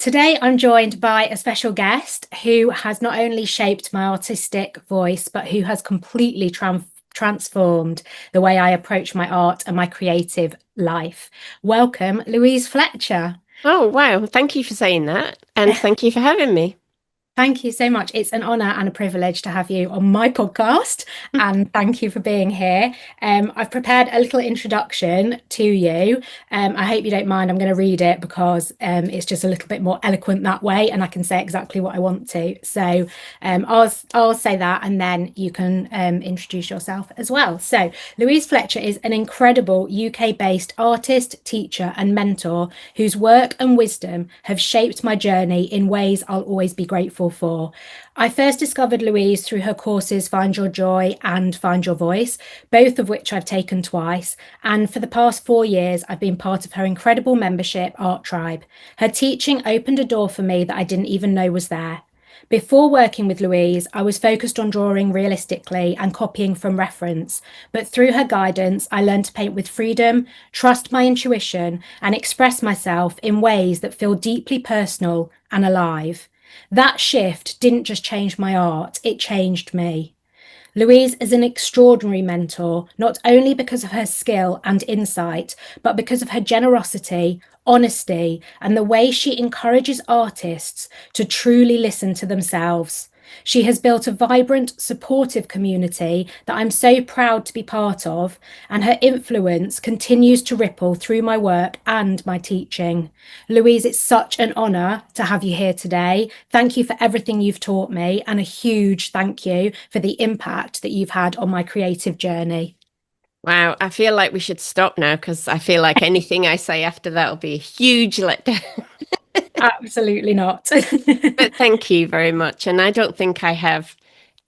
Today, I'm joined by a special guest who has not only shaped my artistic voice, but who has completely transformed the way I approach my art and my creative life. Welcome, Louise Fletcher. Oh, wow. Thank you for saying that. And thank you for having me. Thank you so much. It's an honor and a privilege to have you on my podcast, and thank you for being here. I've prepared a little introduction to you. I hope you don't mind. I'm going to read it because it's just a little bit more eloquent that way, and I can say exactly what I want to. So I'll say that, and then you can introduce yourself as well. So Louise Fletcher is an incredible UK-based artist, teacher, and mentor whose work and wisdom have shaped my journey in ways I'll always be grateful for. I first discovered Louise through her courses Find Your Joy and Find Your Voice, both of which I've taken twice. And for the past 4 years, I've been part of her incredible membership, Art Tribe. Her teaching opened a door for me that I didn't even know was there. Before working with Louise, I was focused on drawing realistically and copying from reference. But through her guidance, I learned to paint with freedom, trust my intuition, and express myself in ways that feel deeply personal and alive. That shift didn't just change my art, it changed me. Louise is an extraordinary mentor, not only because of her skill and insight, but because of her generosity, honesty, and the way she encourages artists to truly listen to themselves. She has built a vibrant, supportive community that I'm so proud to be part of, and her influence continues to ripple through my work and my teaching. Louise, it's such an honour to have you here today. Thank you for everything you've taught me, and a huge thank you for the impact that you've had on my creative journey. Wow. I feel like we should stop now because I feel like anything I say after that will be a huge letdown. Absolutely not. But thank you very much. And I don't think I have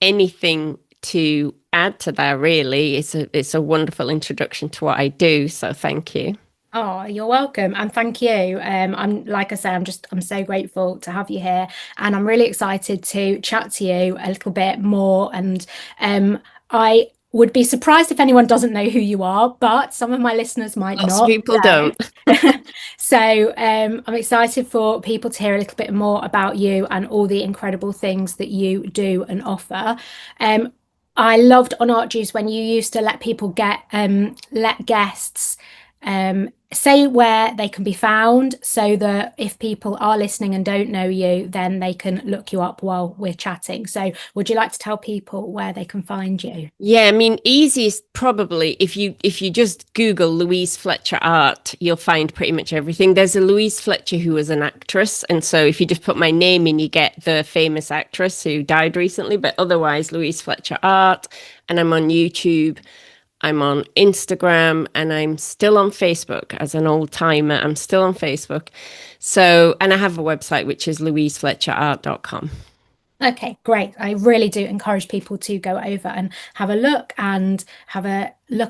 anything to add to that, really. It's a wonderful introduction to what I do. So thank you. Oh, you're welcome, and thank you. I'm like I say, I'm so grateful to have you here, and I'm really excited to chat to you a little bit more. And I would be surprised if anyone doesn't know who you are, but some of my listeners might Lots of not. people don't. So I'm excited for people to hear a little bit more about you and all the incredible things that you do and offer. Um, I loved on Art Juice when you used to let people let guests say where they can be found so that if people are listening and don't know you, then they can look you up while we're chatting. So would you like to tell people where they can find you? Yeah, I mean, easiest probably if you just Google Louise Fletcher art, you'll find pretty much everything. There's a Louise Fletcher who was an actress, and so if you just put my name in, you get the famous actress who died recently. But otherwise, Louise Fletcher art, and I'm on YouTube. I'm on Instagram, and I'm still on Facebook as an old timer. I'm still on Facebook. So, and I have a website which is louisefletcherart.com. Okay, great. I really do encourage people to go over and have a look at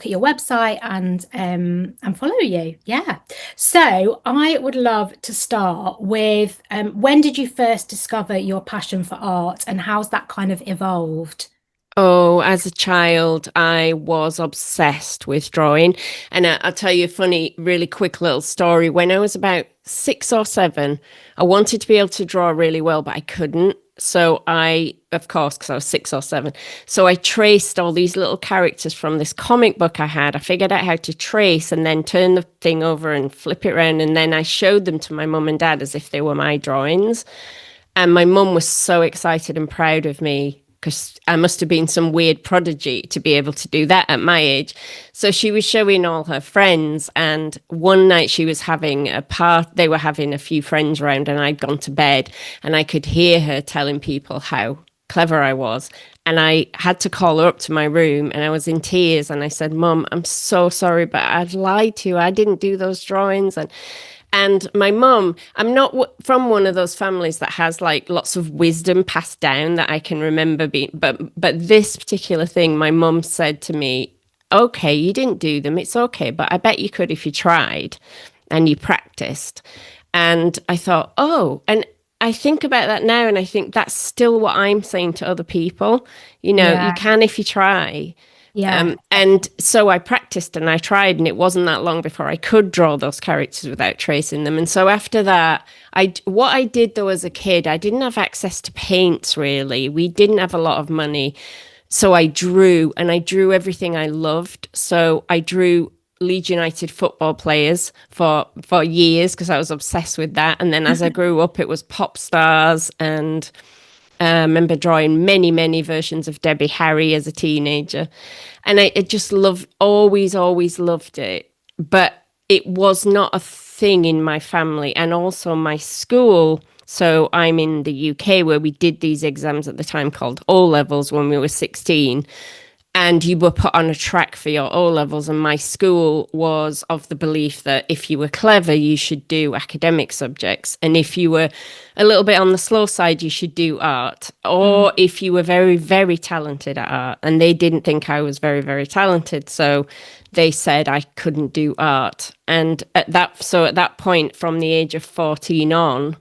your website and follow you. Yeah. So I would love to start with when did you first discover your passion for art and how's that kind of evolved? Oh, as a child, I was obsessed with drawing. And I'll tell you a funny, really quick little story. When I was about 6 or 7, I wanted to be able to draw really well, but I couldn't. So of course, because I was 6 or 7. So I traced all these little characters from this comic book I had. I figured out how to trace and then turn the thing over and flip it around. And then I showed them to my mum and dad as if they were my drawings. And my mum was so excited and proud of me because I must have been some weird prodigy to be able to do that at my age. So she was showing all her friends. And one night she was having a part, they were having a few friends around, and I'd gone to bed, and I could hear her telling people how clever I was. And I had to call her up to my room, and I was in tears. And I said, Mum, I'm so sorry, but I've lied to you. I didn't do those drawings. And my mum, I'm not from one of those families that has like lots of wisdom passed down that I can remember being, but this particular thing, my mum said to me, okay, you didn't do them. It's okay, but I bet you could if you tried and you practiced. And I thought, oh, and I think about that now, and I think that's still what I'm saying to other people. You know, you Yeah. can if you try. Yeah. And so I practiced and I tried, and it wasn't that long before I could draw those characters without tracing them. And so after that, what I did though as a kid, I didn't have access to paints really. We didn't have a lot of money. So I drew, and I drew everything I loved. So I drew Leeds United football players for years because I was obsessed with that. And then as I grew up, it was pop stars, and I remember drawing many versions of Debbie Harry as a teenager. And I just always loved it. But it was not a thing in my family. And also my school. So I'm in the UK where we did these exams at the time called O levels when we were 16, and you were put on a track for your O levels. And my school was of the belief that if you were clever, you should do academic subjects. And if you were a little bit on the slow side, you should do art. Or if you were very talented at art. And they didn't think I was very talented. So they said I couldn't do art. And at that point, from the age of 14 on,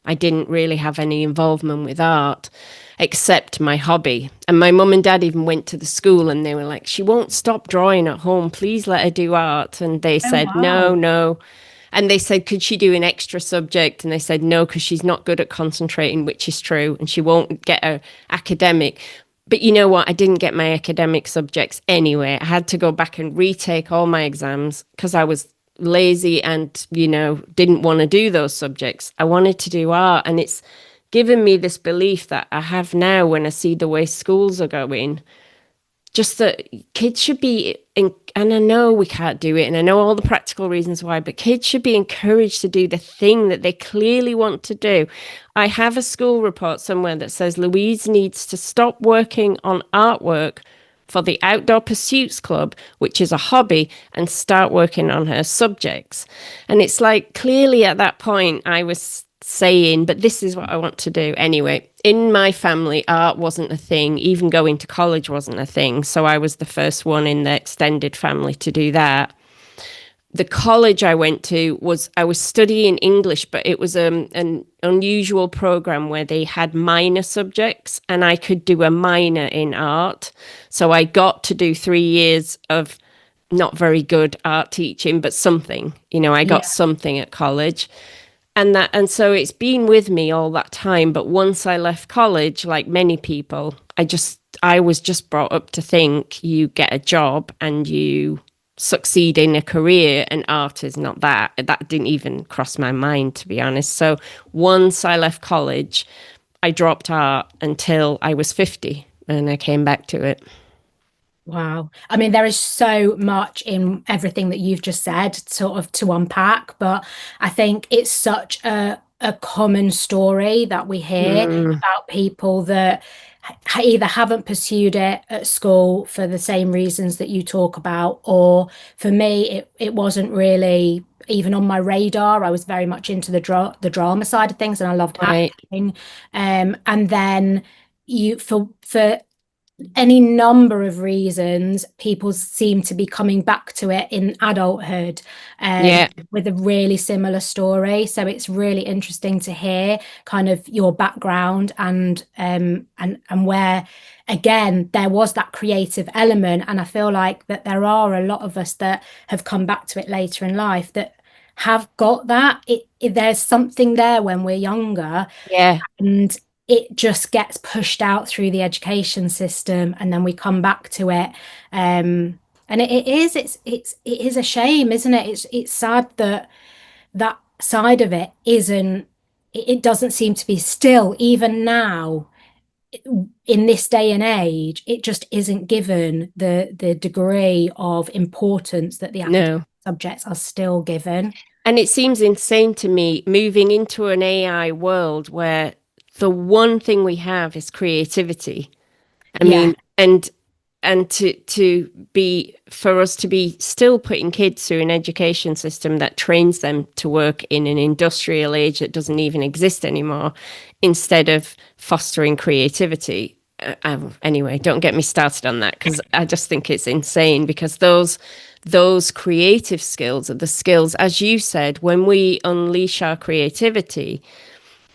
I didn't really have any involvement with art except my hobby. And my mum and dad even went to the school and they were like, she won't stop drawing at home. Please let her do art. And they Oh, said, wow. no. And they said, could she do an extra subject? And they said, no, because she's not good at concentrating, which is true. And she won't get her academic. But you know what? I didn't get my academic subjects anyway. I had to go back and retake all my exams because I was lazy and, didn't want to do those subjects. I wanted to do art. And it's given me this belief that I have now when I see the way schools are going, just that kids should be, and I know we can't do it, and I know all the practical reasons why, but kids should be encouraged to do the thing that they clearly want to do. I have a school report somewhere that says Louise needs to stop working on artwork for the Outdoor Pursuits Club, which is a hobby, and start working on her subjects. And it's like, clearly at that point, I was saying, but this is what I want to do. Anyway, in my family, art wasn't a thing. Even going to college wasn't a thing. So I was the first one in the extended family to do that. The college I went to I was studying English, but it was an unusual program where they had minor subjects and I could do a minor in art. So I got to do 3 years of not very good art teaching, but something, I got Yeah. something at college. And so it's been with me all that time. But once I left college, like many people, I was just brought up to think you get a job and you succeed in a career, and art is not that. That didn't even cross my mind, to be honest. So once I left college, I dropped art until I was 50 and I came back to it. Wow. I mean, there is so much in everything that you've just said, sort of to unpack, but I think it's such a common story that we hear Mm, about people that either haven't pursued it at school for the same reasons that you talk about, or for me, it wasn't really even on my radar. I was very much into the drama side of things, and I loved right. acting. And then you for any number of reasons, people seem to be coming back to it in adulthood, Yeah. with a really similar story. So it's really interesting to hear kind of your background and where again there was that creative element. And I feel like that there are a lot of us that have come back to it later in life that have got that. There's something there when we're younger, Yeah. and it just gets pushed out through the education system, and then we come back to it. And it is a shame, isn't it? It's sad that that side of it isn't, it doesn't seem to be, still even now in this day and age, it just isn't given the degree of importance that the academic No. subjects are still given. And it seems insane to me moving into an AI world where the one thing we have is creativity. I Yeah. mean, and to be for us to be still putting kids through an education system that trains them to work in an industrial age that doesn't even exist anymore, instead of fostering creativity. Anyway, don't get me started on that because I just think it's insane, because those creative skills are the skills, as you said, when we unleash our creativity,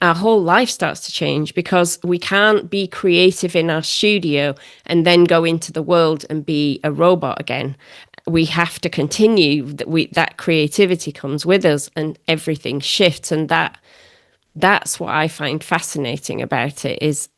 our whole life starts to change, because we can't be creative in our studio and then go into the world and be a robot again. We have to continue that creativity comes with us, and everything shifts. And that's what I find fascinating about it is,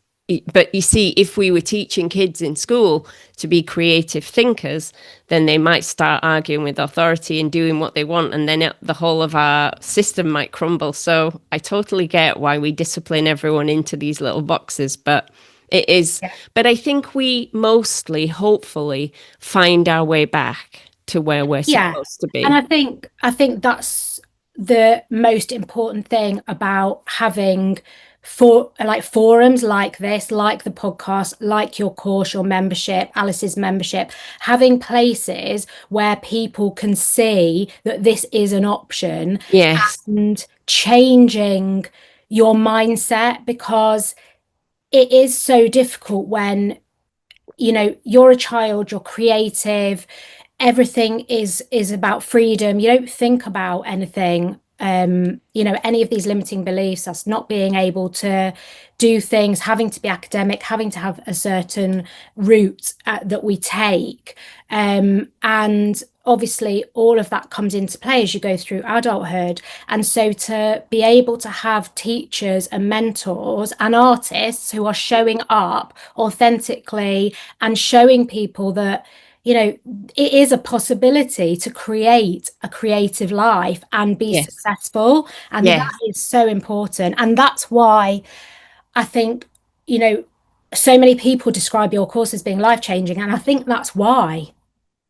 but you see, if we were teaching kids in school to be creative thinkers, then they might start arguing with authority and doing what they want, and then the whole of our system might crumble. So I totally get why we discipline everyone into these little boxes, but it is, Yeah. but I think we mostly, hopefully, find our way back to where we're Yeah. supposed to And be. I think that's the most important thing about having forums like this, like the podcast, like your course, your membership, Alice's membership, having places where people can see that this is an option Yes, and changing your mindset, because it is so difficult when you're a child, you're creative, everything is about freedom. You don't think about anything, any of these limiting beliefs, us not being able to do things, having to be academic, having to have a certain route that we take. And obviously, all of that comes into play as you go through adulthood. And so to be able to have teachers and mentors and artists who are showing up authentically and showing people that it is a possibility to create a creative life and be yes, successful. And that yes. is so important. And that's why I think, you know, so many people describe your course as being life changing. And I think that's why.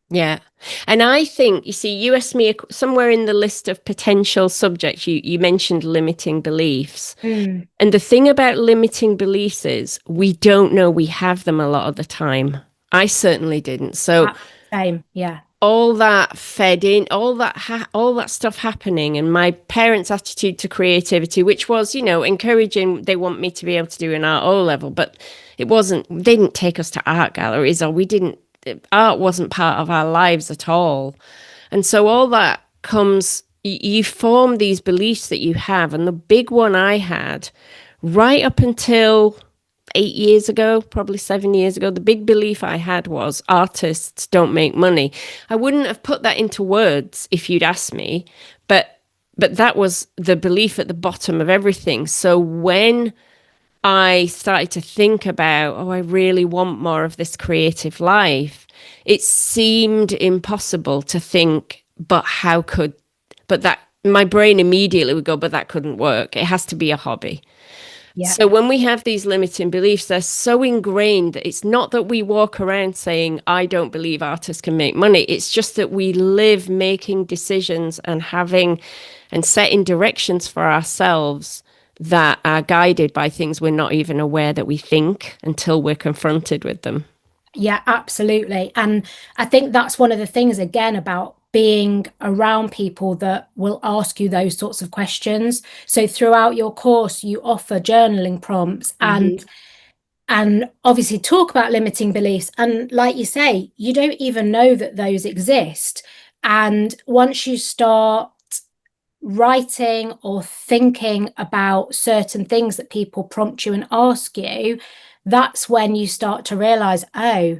Yeah. And I think, you see, you asked me somewhere in the list of potential subjects, you mentioned limiting beliefs. Mm, And the thing about limiting beliefs is we don't know we have them a lot of the time. I certainly didn't. So same. Yeah. all that fed in, all that stuff happening, and my parents' attitude to creativity, which was, encouraging. They want me to be able to do an art O level, but it wasn't. They didn't take us to art galleries, or we didn't. Art wasn't part of our lives at all, and so all that comes. You form these beliefs that you have, and the big one I had, right up until 8 years ago, probably 7 years ago, the big belief I had was artists don't make money. I wouldn't have put that into words if you'd asked me, but that was the belief at the bottom of everything. So when I started to think about, oh, I really want more of this creative life, it seemed impossible to think, but that my brain immediately would go, but that couldn't work. It has to be a hobby. Yeah. So when we have these limiting beliefs, they're so ingrained that it's not that we walk around saying, I don't believe artists can make money. It's just that we live making decisions and having and setting directions for ourselves that are guided by things we're not even aware that we think until we're confronted with them. Yeah, absolutely. And I think that's one of the things, again, about being around people that will ask you those sorts of questions. So throughout your course, you offer journaling prompts Mm-hmm. and obviously talk about limiting beliefs. And like you say, you don't even know that those exist. And once you start writing or thinking about certain things that people prompt you and ask you, that's when you start to realize, oh,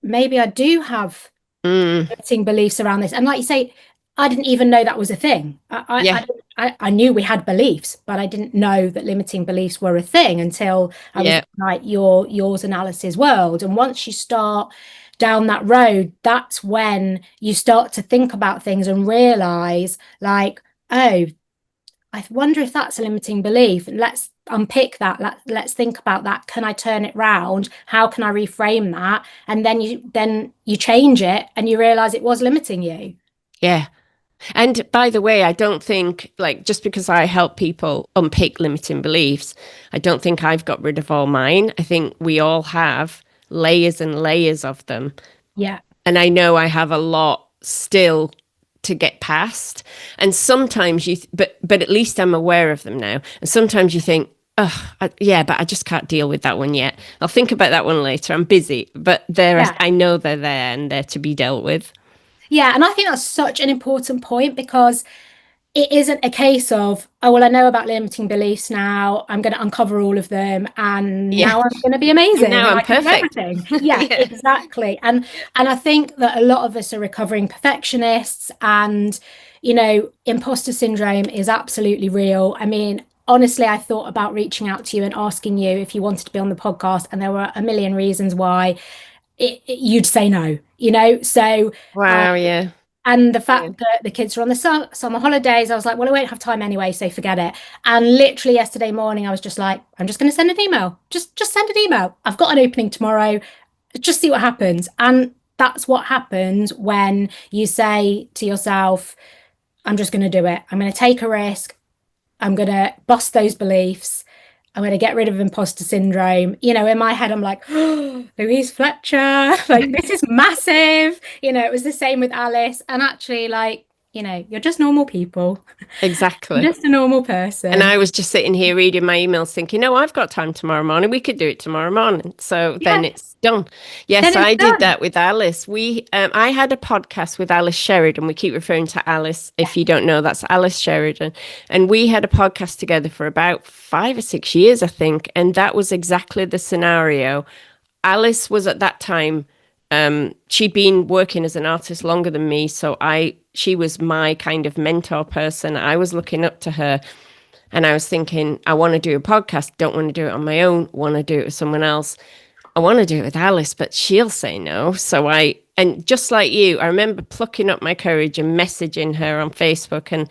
maybe I do have Mm, limiting beliefs around this. And like you say, I didn't even know that was a thing. yeah, I knew we had beliefs, but I didn't know that limiting beliefs were a thing until I was yeah, in, like yours and Alice's world. And once you start down that road, that's when you start to think about things and realize, like, oh, I wonder if that's a limiting belief. Let's unpick that. Let's think about that. Can I turn it round? How can I reframe that? And then you change it and you realize it was limiting you. yeah. And by the way, I don't think, like, just because I help people unpick limiting beliefs, I don't think I've got rid of all mine. I think we all have layers and layers of them. Yeah. And I know I have a lot still to get past. And sometimes but at least I'm aware of them now. And sometimes you think, oh, yeah, but I just can't deal with that one yet. I'll think about that one later. I'm busy, but Yeah. I know they're there and they're to be dealt with. Yeah. And I think that's such an important point because it isn't a case of, oh, well, I know about limiting beliefs now. I'm going to uncover all of them, and Yeah. now I'm going to be And amazing now and I'm I can do perfect. everything. Yeah, Yeah. exactly. And I think that a lot of us are recovering perfectionists, and imposter syndrome is absolutely real. I mean, honestly, I thought about reaching out to you and asking you if you wanted to be on the podcast, and there were a million reasons why you'd say no, So, uh, Wow. Yeah. and the Yeah. fact that the kids are on the summer holidays, I was like, well, I won't have time anyway, so forget it. And literally yesterday morning, I was just like, I'm just going to send an email. Just send an email. I've got an opening tomorrow. Just see what happens. And that's what happens when you say to yourself, I'm just going to do it. I'm going to take a risk. I'm going to bust those beliefs. I'm going to get rid of imposter syndrome. In my head, I'm like, oh, Louise Fletcher, like, this is massive. It was the same with Alice. And actually, like, you're just normal people. You're Exactly. just a normal And person. I was just sitting here reading my emails thinking, no, I've got time tomorrow morning. We could do it tomorrow morning. So then Yeah, it's done. then Yes, it's I did done. that with Alice. I had a podcast with Alice Sheridan. We keep referring to Alice. If you don't know, that's Alice Sheridan. And we had a podcast together for about 5 or 6 years, I think. And that was exactly the scenario. Alice was at that time, she'd been working as an artist longer than me. So she was my kind of mentor person. I was looking up to her. And I was thinking, I want to do a podcast, don't want to do it on my own, want to do it with someone else. I want to do it with Alice, but she'll say no. And just like you, I remember plucking up my courage and messaging her on Facebook. And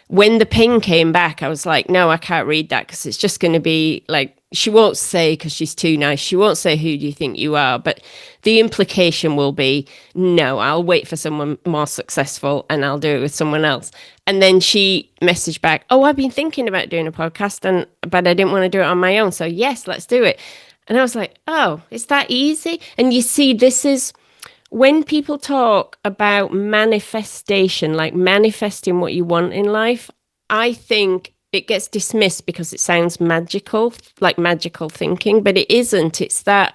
when the ping came back, I was like, no, I can't read that because it's just going to be like, she won't say because she's too nice. She won't say, who do you think you are? But the implication will be, no, I'll wait for someone more successful and I'll do it with someone else. And then she messaged back, oh, I've been thinking about doing a podcast, but I didn't want to do it on my own. So yes, let's do it. And I was like, oh, it's that easy? And you see, this is when people talk about manifestation, like manifesting what you want in life, I think it gets dismissed because it sounds magical, like magical thinking, but it isn't. It's that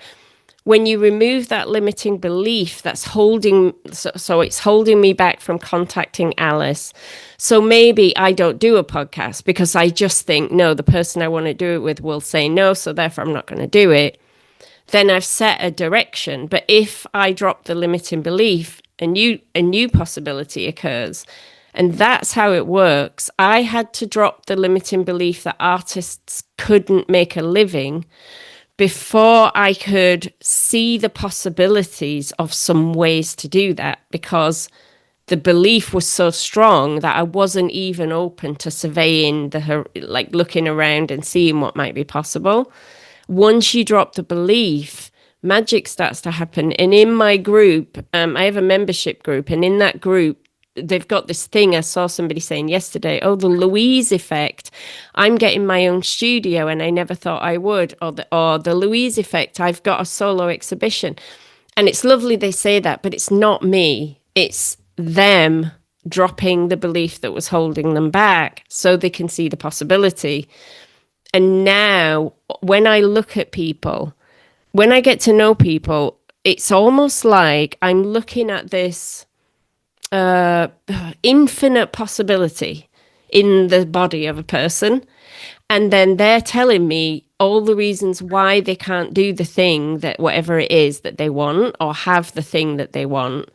when you remove that limiting belief that's so it's holding me back from contacting Alice. So maybe I don't do a podcast because I just think, no, the person I want to do it with will say no, so therefore I'm not going to do it. Then I've set a direction. But if I drop the limiting belief, a new possibility occurs. And that's how it works. I had to drop the limiting belief that artists couldn't make a living before I could see the possibilities of some ways to do that, because the belief was so strong that I wasn't even open to surveying like looking around and seeing what might be possible. Once you drop the belief, magic starts to happen. And in my group, I have a membership group, and in that group, they've got this thing I saw somebody saying yesterday, oh, the Louise effect. I'm getting my own studio and I never thought I would. Or the Louise effect, I've got a solo exhibition. And it's lovely they say that, but it's not me. It's them dropping the belief that was holding them back so they can see the possibility. And now when I look at people, when I get to know people, it's almost like I'm looking at this infinite possibility in the body of a person. And then they're telling me all the reasons why they can't do the thing that whatever it is that they want, or have the thing that they want.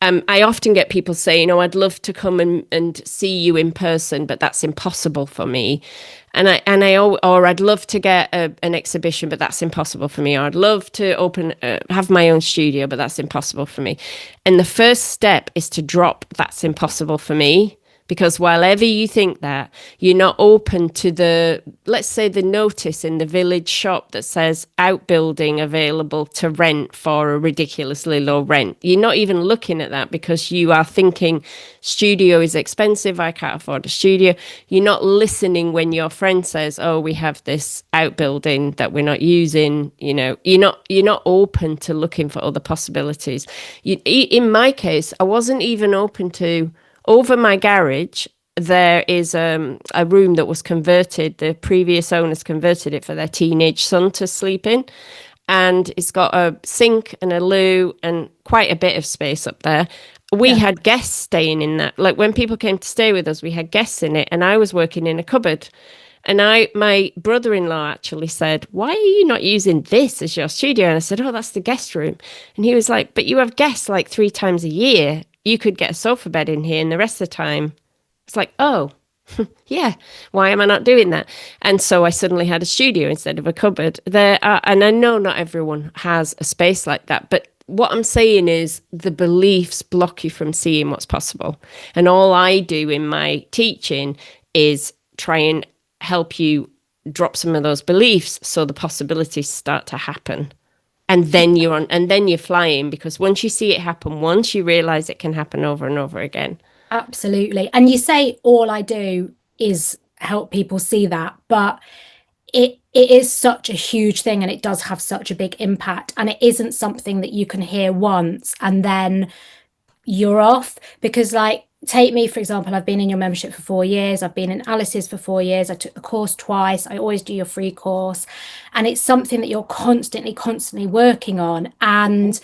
I often get people saying, oh, I'd love to come and see you in person, but that's impossible for me. Or I'd love to get an exhibition, but that's impossible for me. Or I'd love to have my own studio, but that's impossible for me. And the first step is to drop that's impossible for me. Because while ever you think that, you're not open to let's say the notice in the village shop that says outbuilding available to rent for a ridiculously low rent. You're not even looking at that because you are thinking studio is expensive, I can't afford a studio. You're not listening when your friend says, oh, we have this outbuilding that we're not using. You're not open to looking for other possibilities. In my case, I wasn't even open to. Over my garage, there is a room that was converted. The previous owners converted it for their teenage son to sleep in. And it's got a sink and a loo and quite a bit of space up there. we Yeah. had guests staying in that. Like when people came to stay with us, we had guests in it, and I was working in a cupboard. And my brother-in-law actually said, "Why are you not using this as your studio?" And I said, "Oh, that's the guest room." And he was like, "But you have guests like 3 times a year. You could get a sofa bed in here, and the rest of the time." It's like, oh, yeah, why am I not doing that? And so I suddenly had a studio instead of a cupboard. And I know not everyone has a space like that, but what I'm saying is the beliefs block you from seeing what's possible. And all I do in my teaching is try and help you drop some of those beliefs so the possibilities start to happen. And then you're flying, because once you see it happen once, you realize it can happen over and over again. Absolutely. And you say all I do is help people see that, but it is such a huge thing, and it does have such a big impact, and it isn't something that you can hear once and then you're off. Because like, take me for example, I've been in your membership for 4 years, I've been in Alice's for 4 years, I took the course twice, I always do your free course, and it's something that you're constantly working on. And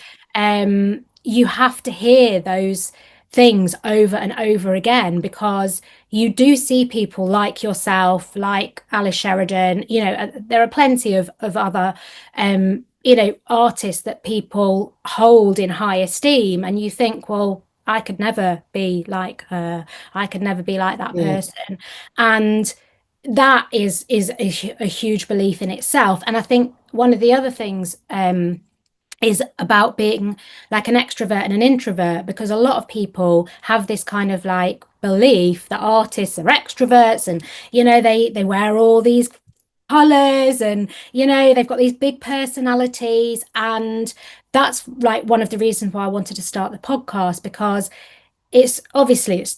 you have to hear those things over and over again, because you do see people like yourself, like Alice Sheridan, there are plenty of other artists that people hold in high esteem, and you think, well, I could never be like her, I could never be like that Yeah. person. And that is a huge belief in itself. And I think one of the other things is about being like an extrovert and an introvert, because a lot of people have this kind of like belief that artists are extroverts, and they wear all these colors, and they've got these big personalities. And that's like one of the reasons why I wanted to start the podcast, because it's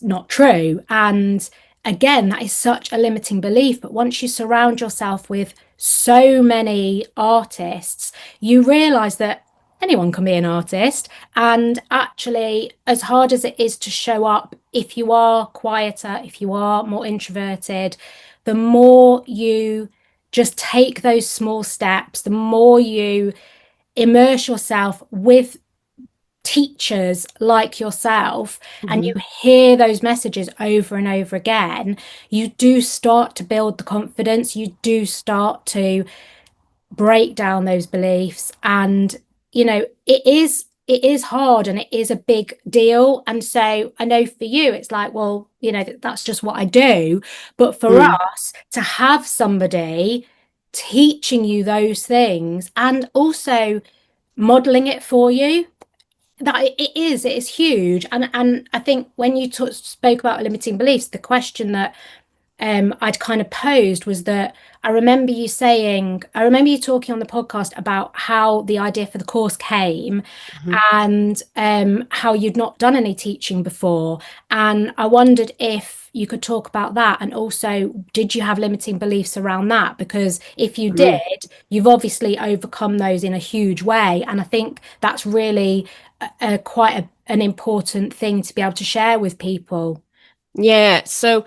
not true. And again, that is such a limiting belief. But once you surround yourself with so many artists, you realize that anyone can be an artist. And actually, as hard as it is to show up, if you are quieter, if you are more introverted, the more you just take those small steps, the more you immerse yourself with teachers like yourself, and you Mhm. hear those messages over and over again, you do start to build the confidence, you do start to break down those beliefs. And it is hard, and it is a big deal. And so I know for you it's like, well, that's just what I do. But for Mm. us to have somebody teaching you those things and also modeling it for you, that it is huge. And I think when you spoke about limiting beliefs, the question that I'd kind of posed was that I remember you talking on the podcast about how the idea for the course came, Mhm. and how you'd not done any teaching before. And I wondered if you could talk about that. And also, did you have limiting beliefs around that? Because if you Mm. did, you've obviously overcome those in a huge way. And I think that's really an important thing to be able to share with people. Yeah. So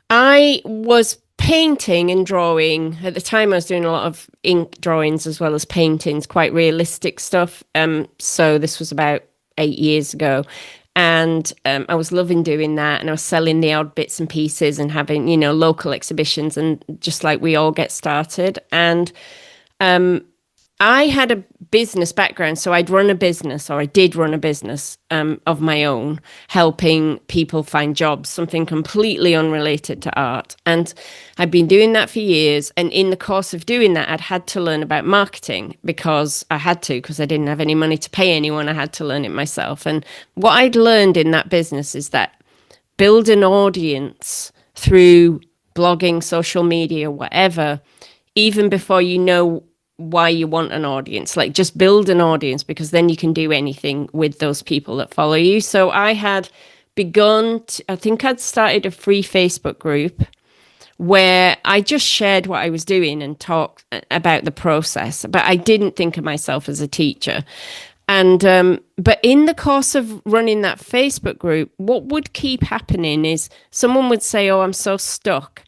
I was painting and drawing at the time. I was doing a lot of ink drawings as well as paintings, quite realistic stuff. So this was about 8 years ago, and I was loving doing that, and I was selling the odd bits and pieces and having, local exhibitions, and just like we all get started. And I had a business background, so I'd run a business, or I did run a business of my own, helping people find jobs, something completely unrelated to art. And I'd been doing that for years. And in the course of doing that, I'd had to learn about marketing, because because I didn't have any money to pay anyone. I had to learn it myself. And what I'd learned in that business is that build an audience through blogging, social media, whatever, even before you know why you want an audience. Like, just build an audience, because then you can do anything with those people that follow you. So I had I think I'd started a free Facebook group where I just shared what I was doing and talked about the process, but I didn't think of myself as a teacher. And but in the course of running that Facebook group, what would keep happening is someone would say, "Oh, I'm so stuck,"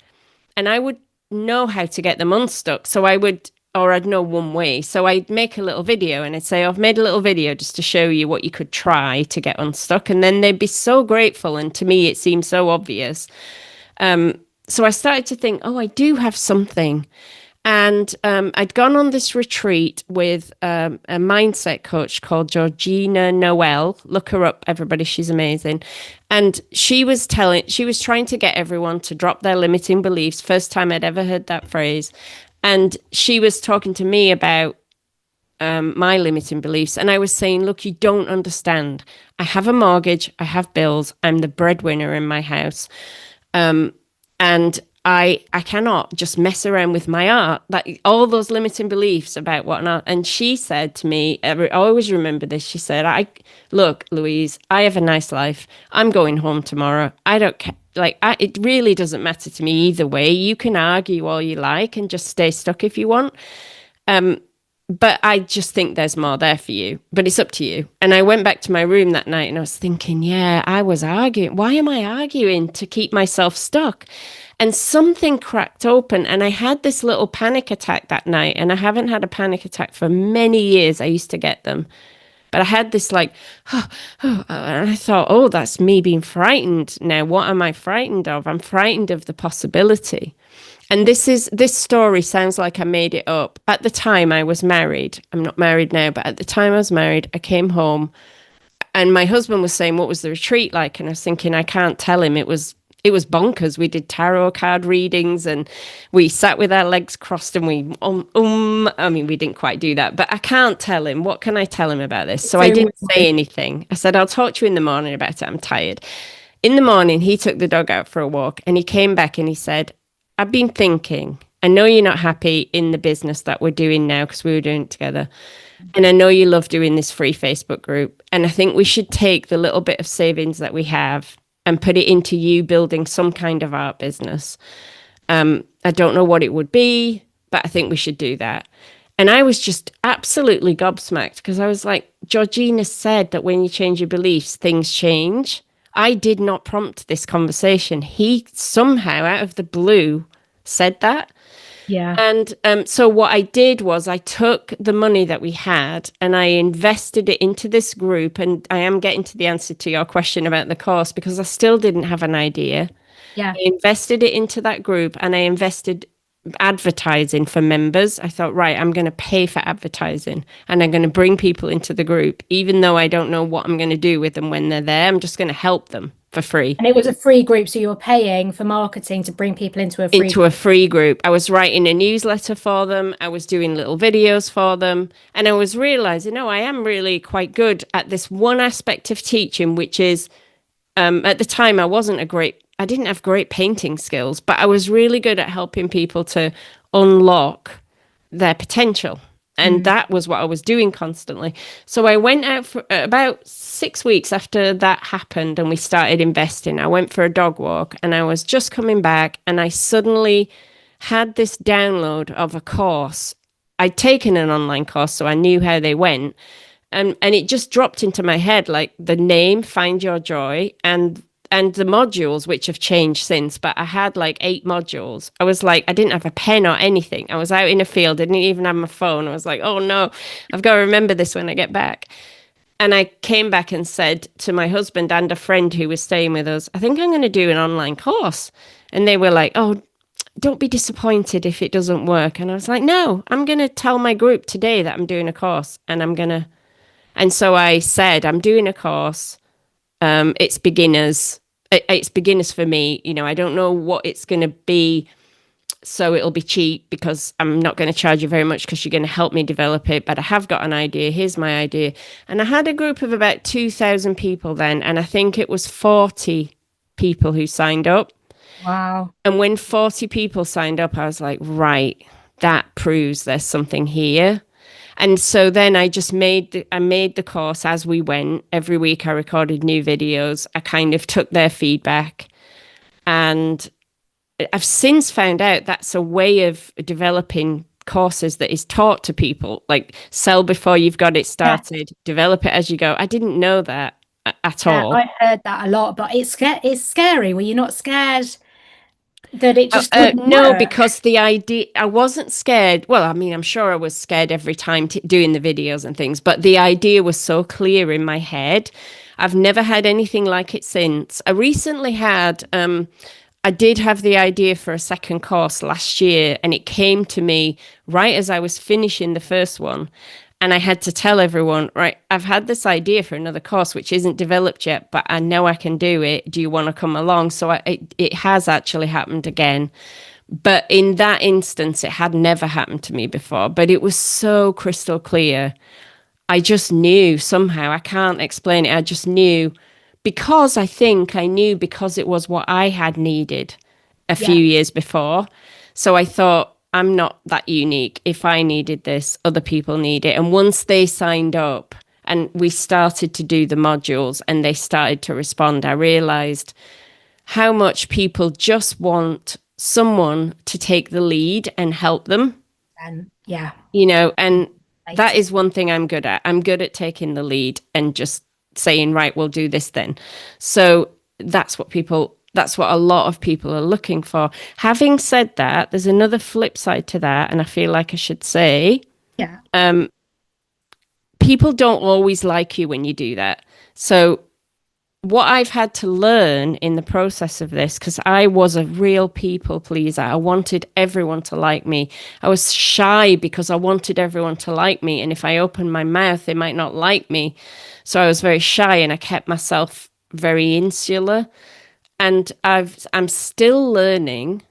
and I would know how to get them unstuck. So I would or I'd know one way. So I'd make a little video and I'd say, I've made a little video just to show you what you could try to get unstuck. And then they'd be so grateful. And to me, it seemed so obvious. So I started to think, oh, I do have something. And I'd gone on this retreat with a mindset coach called Georgina Noel. Look her up, everybody. She's amazing. And she was trying to get everyone to drop their limiting beliefs. First time I'd ever heard that phrase. And she was talking to me about my limiting beliefs. And I was saying, look, you don't understand. I have a mortgage. I have bills. I'm the breadwinner in my house. And I cannot just mess around with my art, like all those limiting beliefs about what not. And she said to me, I always remember this. She said, look, Louise, I have a nice life. I'm going home tomorrow. I don't care. It really doesn't matter to me either way. You can argue all you like and just stay stuck if you want. But I just think there's more there for you, but it's up to you. And I went back to my room that night and I was thinking, yeah, I was arguing. Why am I arguing to keep myself stuck? And something cracked open and I had this little panic attack that night. And I haven't had a panic attack for many years. I used to get them. But I had this and I thought, oh, that's me being frightened. Now, what am I frightened of? I'm frightened of the possibility. And this story sounds like I made it up. At the time I was married. I'm not married now, but at the time I was married, I came home and my husband was saying, what was the retreat like? And I was thinking, I can't tell him. It was bonkers. We did tarot card readings and we sat with our legs crossed and we, I mean, we didn't quite do that, but I can't tell him. What can I tell him about this? So I didn't say anything. I said, I'll talk to you in the morning about it. I'm tired. In the morning, he took the dog out for a walk and he came back and he said, I've been thinking, I know you're not happy in the business that we're doing now because we were doing it together. And I know you love doing this free Facebook group. And I think we should take the little bit of savings that we have and put it into you building some kind of art business. I don't know what it would be, but I think we should do that. And I was just absolutely gobsmacked because I was like, Georgina said that when you change your beliefs, things change. I did not prompt this conversation. He somehow, out of the blue, said that. Yeah. And so what I did was I took the money that we had and I invested it into this group. And I am getting to the answer to your question about the course because I still didn't have an idea. Yeah. I invested it into that group and I invested advertising for members. I thought, right, I'm going to pay for advertising and I'm going to bring people into the group, even though I don't know what I'm going to do with them when they're there. I'm just going to help them for free. And it was a free group, so you were paying for marketing to bring people into a free group. I was writing a newsletter for them. I was doing little videos for them. And I was realizing, I am really quite good at this one aspect of teaching, which is at the time I didn't have great painting skills, but I was really good at helping people to unlock their potential. And that was what I was doing constantly. So I went out for about 6 weeks after that happened and we started investing. I went for a dog walk and I was just coming back and I suddenly had this download of a course. I'd taken an online course, so I knew how they went. And it just dropped into my head, like the name, Find Your Joy, and the modules, which have changed since, but I had like 8 modules. I was like, I didn't have a pen or anything. I was out in a field, I didn't even have my phone. I was like, oh no, I've got to remember this when I get back. And I came back and said to my husband and a friend who was staying with us, I think I'm going to do an online course. And they were like, oh, don't be disappointed if it doesn't work. And I was like, no, I'm going to tell my group today that I'm doing a course and so I said, I'm doing a course. It's beginners. It's beginners for me. I don't know what it's going to be. So it'll be cheap because I'm not going to charge you very much because you're going to help me develop it. But I have got an idea. Here's my idea. And I had a group of about 2,000 people then. And I think it was 40 people who signed up. Wow. And when 40 people signed up, I was like, right, that proves there's something here. And so then I made the course as we went. Every week I recorded new videos. I kind of took their feedback. And I've since found out that's a way of developing courses that is taught to people, like sell before you've got it started, develop it as you go. I didn't know that at all. I heard that a lot, but it's scary. Were you not scared? that it just wouldn't No, work. because the idea, I wasn't scared. Well, I mean, I'm sure I was scared every time doing the videos and things, but the idea was so clear in my head. I've never had anything like it since. I did have the idea for a second course last year, and it came to me right as I was finishing the first one. And I had to tell everyone, right, I've had this idea for another course, which isn't developed yet, but I know I can do it. Do you want to come along? So it has actually happened again. But in that instance, it had never happened to me before, but it was so crystal clear. I just knew somehow. I can't explain it. I just knew because I think I knew because it was what I had needed a Yeah. few years before. So I thought, I'm not that unique. If I needed this, other people need it. And once they signed up and we started to do the modules and they started to respond, I realized how much people just want someone to take the lead and help them, And yeah, and that right. is one thing I'm good at. I'm good at taking the lead and just saying, right, we'll do this then. So that's what a lot of people are looking for. Having said that, there's another flip side to that. And I feel like I should say, Yeah. people don't always like you when you do that. So what I've had to learn in the process of this, because I was a real people pleaser, I wanted everyone to like me. I was shy because I wanted everyone to like me. And if I opened my mouth, they might not like me. So I was very shy and I kept myself very insular. And I'm still learning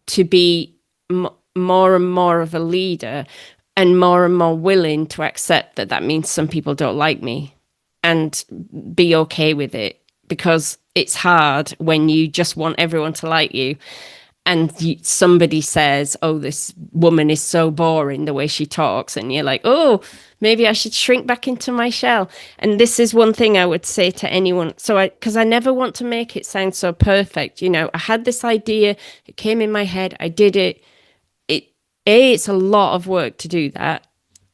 to be more and more of a leader and more willing to accept that that means some people don't like me and be okay with it because it's hard when you just want everyone to like you and somebody says, oh, this woman is so boring the way she talks. And you're like, oh, maybe I should shrink back into my shell. And this is one thing I would say to anyone. Because I never want to make it sound so perfect. I had this idea, it came in my head, I did it. It's a lot of work to do that.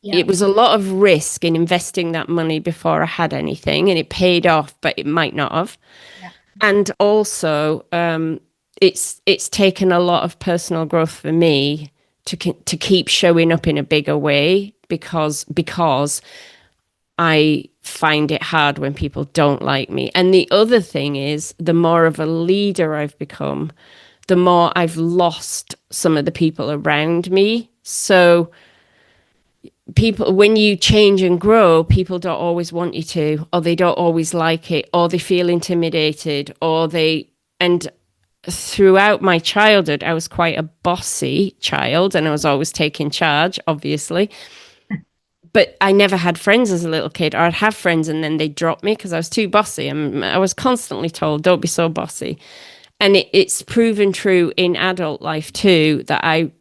Yeah. It was a lot of risk in investing that money before I had anything, and it paid off, but it might not have. Yeah. And also, it's taken a lot of personal growth for me to keep showing up in a bigger way because I find it hard when people don't like me. And the other thing is, the more of a leader I've become, the more I've lost some of the people around me. So people, when you change and grow, people don't always want you to, or they don't always like it, or they feel intimidated, and throughout my childhood, I was quite a bossy child and I was always taking charge, obviously. But I never had friends as a little kid, or I'd have friends and then they'd drop me because I was too bossy. And I was constantly told, don't be so bossy. And it's proven true in adult life too, that I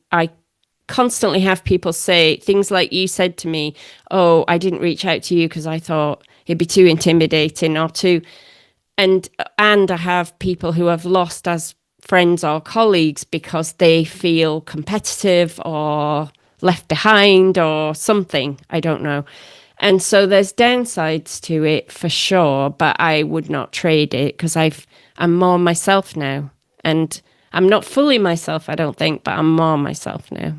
constantly have people say things like you said to me, oh, I didn't reach out to you because I thought it'd be too intimidating or too. And I have people who have lost as friends or colleagues because they feel competitive or left behind or something. I don't know. And so there's downsides to it for sure, but I would not trade it because I'm more myself now. And I'm not fully myself, I don't think, but I'm more myself now.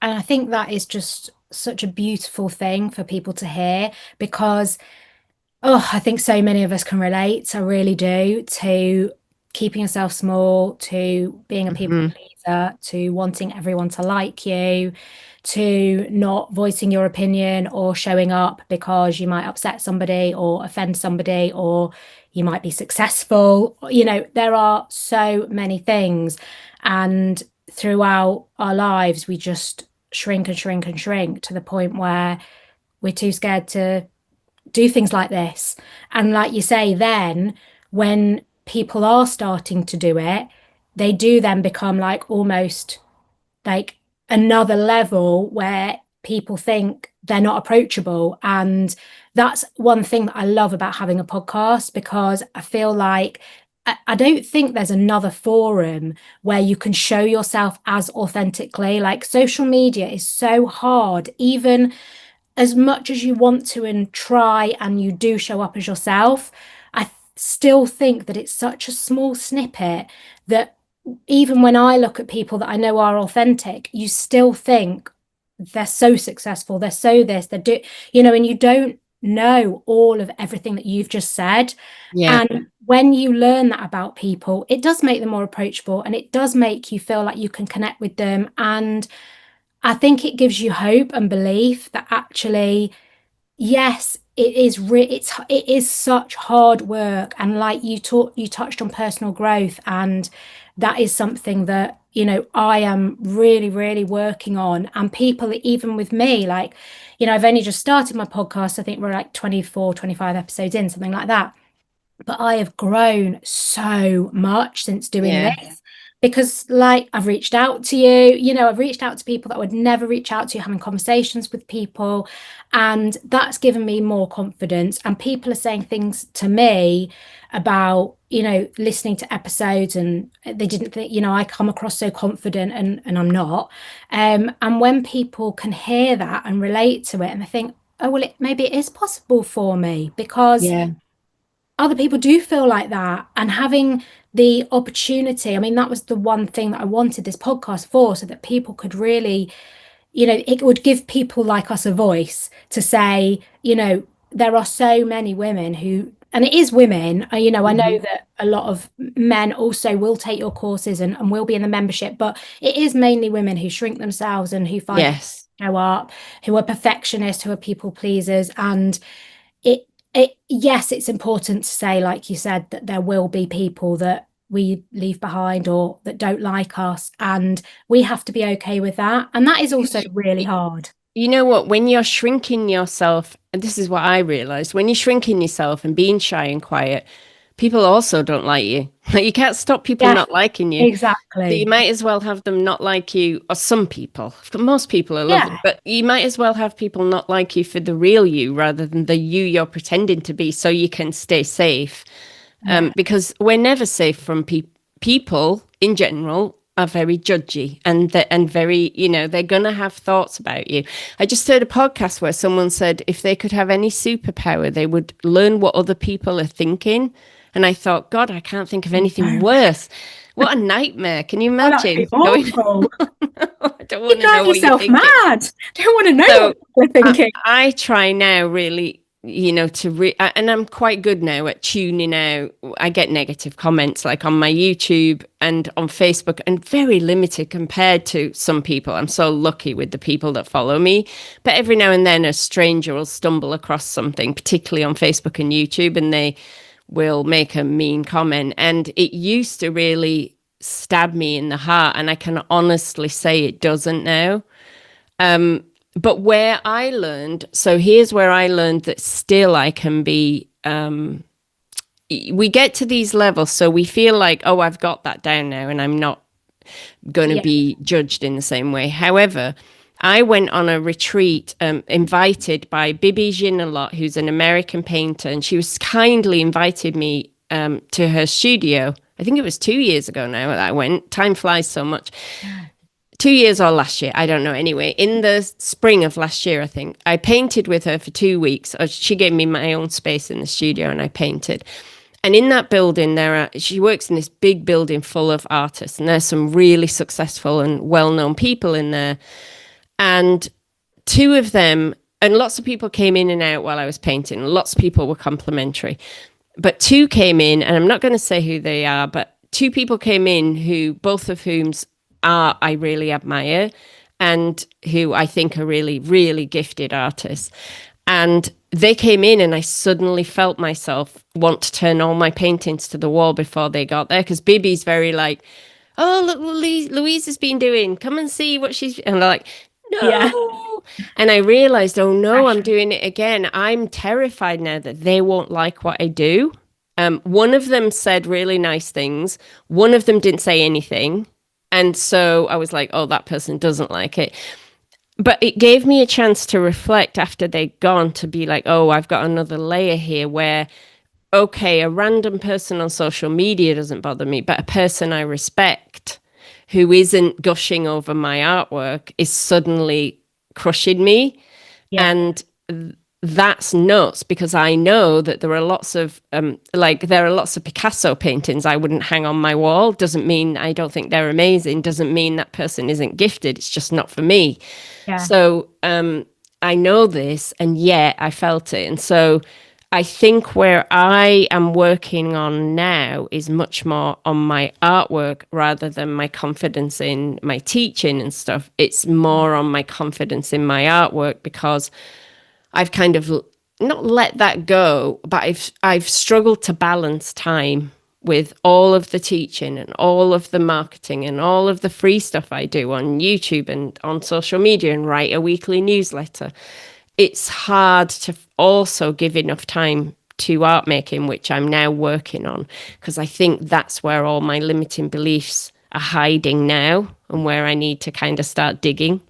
And I think that is just such a beautiful thing for people to hear because, oh, I think so many of us can relate. I really do to keeping yourself small, to being a people Hmm. pleaser, to wanting everyone to like you, to not voicing your opinion or showing up because you might upset somebody or offend somebody or you might be successful. There are so many things. And throughout our lives, we just shrink and shrink and shrink to the point where we're too scared to do things like this. And like you say, then when people are starting to do it, they do then become like almost like another level where people think they're not approachable. And that's one thing that I love about having a podcast because I feel like I don't think there's another forum where you can show yourself as authentically. Like social media is so hard, even as much as you want to and try and you do show up as yourself, I still think that it's such a small snippet that even when I look at people that I know are authentic, you still think they're so successful, they're so this, they're do, and you don't know all of everything that you've just said. Yeah. And when you learn that about people, it does make them more approachable and it does make you feel like you can connect with them. And I think it gives you hope and belief that actually, yes, it is such hard work. And like you touched on personal growth, and that is something that, I am really, really working on. And people, even with me, like, I've only just started my podcast. I think we're like 24, 25 episodes in, something like that. But I have grown so much since doing Yeah. this because, like, I've reached out to you, I've reached out to people that I would never reach out to, having conversations with people. And that's given me more confidence. And people are saying things to me about, listening to episodes, and they didn't think, I come across so confident, and I'm not. And when people can hear that and relate to it, and they think, oh, well, maybe it is possible for me because Yeah. other people do feel like that, and having the opportunity, I mean, that was the one thing that I wanted this podcast for, so that people could really, it would give people like us a voice to say, there are so many women who, and it is women, I know Hmm. that a lot of men also will take your courses and will be in the membership, but it is mainly women who shrink themselves and who find it Yes. show up, who are perfectionists, who are people pleasers. And yes, it's important to say, like you said, that there will be people that we leave behind or that don't like us, and we have to be okay with that. And that is also really hard. You know what? When you're shrinking yourself, and this is what I realized, when you're shrinking yourself and being shy and quiet, people also don't like you. Like you can't stop people Yeah, not liking you. So you exactly. might as well have them not like you, or some people. Most people are lovely, Yeah, but you might as well have people not like you for the real you rather than the you you're pretending to be so you can stay safe. yeah, Because we're never safe from people in general are very judgy and very, they're gonna have thoughts about you. I just heard a podcast where someone said if they could have any superpower, they would learn what other people are thinking. And I thought, God, I can't think of anything no. worse. What a nightmare. Can you Oh, that'd be imagine going, awful. I don't You want to know drive what you're yourself thinking. mad. Don't want to know what So we're I, thinking. I try now really, and I'm quite good now at tuning out. I get negative comments like on my YouTube and on Facebook, and very limited compared to some people. I'm so lucky with the people that follow me. But every now and then a stranger will stumble across something, particularly on Facebook and YouTube, and they will make a mean comment. And it used to really stab me in the heart. And I can honestly say it doesn't now. But where I learned, so here's where I learned that still I can be, we get to these levels, so we feel like, oh, I've got that down now and I'm not going to Yeah, be judged in the same way. However, I went on a retreat invited by Bibi Ginalot, who's an American painter, and she was kindly invited me to her studio. I think it was 2 years ago now that I went. Time flies so much. 2 years or last year, I don't know. Anyway, in the spring of last year, I think I painted with her for 2 weeks. She gave me my own space in the studio, and I painted. And in that building, she works in this big building full of artists, and there's some really successful and well-known people in there. And two of them, and lots of people came in and out while I was painting. Lots of people were complimentary, but two came in, and I'm not going to say who they are, but two people came in who, both of whom are I really admire, and who I think are really, really gifted artists. And they came in, and I suddenly felt myself want to turn all my paintings to the wall before they got there. Because Bibi's very like, oh, look what Louise has been doing. Come and see what she's. And they're like, yeah. no. And I realized, oh no, I'm Pressure. doing it again. I'm terrified now that they won't like what I do. One of them said really nice things. One of them didn't say anything. And so I was like, oh, that person doesn't like it. But it gave me a chance to reflect after they'd gone to be like, oh, I've got another layer here where, okay, a random person on social media doesn't bother me, but a person I respect who isn't gushing over my artwork is suddenly crushing me. Yeah. And that's nuts, because I know that there are lots of Picasso paintings I wouldn't hang on my wall. Doesn't mean I don't think they're amazing. Doesn't mean that person isn't gifted. It's just not for me. Yeah. So I know this, and yet I felt it. And so I think where I am working on now is much more on my artwork rather than my confidence in my teaching and stuff. It's more on my confidence in my artwork, because I've kind of not let that go, but I've struggled to balance time with all of the teaching and all of the marketing and all of the free stuff I do on YouTube and on social media and write a weekly newsletter. It's hard to also give enough time to art making, which I'm now working on, because I think that's where all my limiting beliefs are hiding now, and where I need to kind of start digging.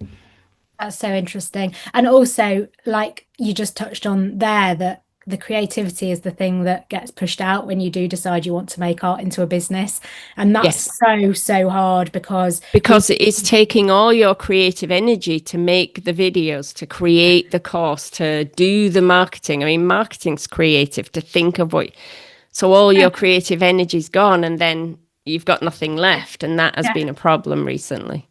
That's so interesting. And also, like you just touched on there, that the creativity is the thing that gets pushed out when you do decide you want to make art into a business. And Yes, that's so, so hard because we, because it is taking all your creative energy to make the videos, to create the course, to do the marketing. I mean, marketing's creative, to think of what, so all your creative energy's gone, and then you've got nothing left. And that has yeah, been a problem recently.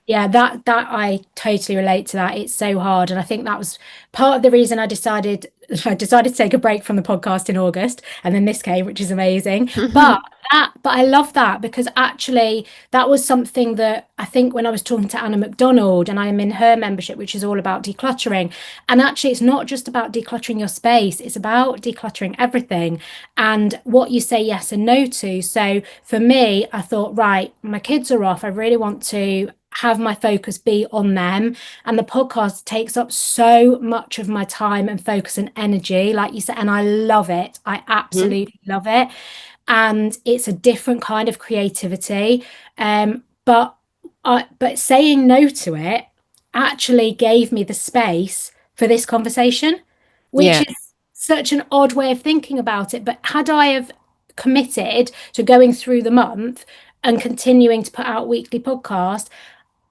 yeah, that I totally relate to that. It's so hard. And I think that was part of the reason I decided to take a break from the podcast in August. And then this came, which is amazing. But I love that because actually that was something that I think when I was talking to Anna McDonald, and I'm in her membership, which is all about decluttering. And actually it's not just about decluttering your space, it's about decluttering everything and what you say yes and no to. So for me, I thought, right, my kids are off. I really want to have my focus be on them. And the podcast takes up so much of my time and focus and energy, like you said, and I love it. I Mhm. absolutely love it. And it's a different kind of creativity. But saying no to it actually gave me the space for this conversation, which Yeah, is such an odd way of thinking about it. But had I have committed to going through the month and continuing to put out weekly podcasts,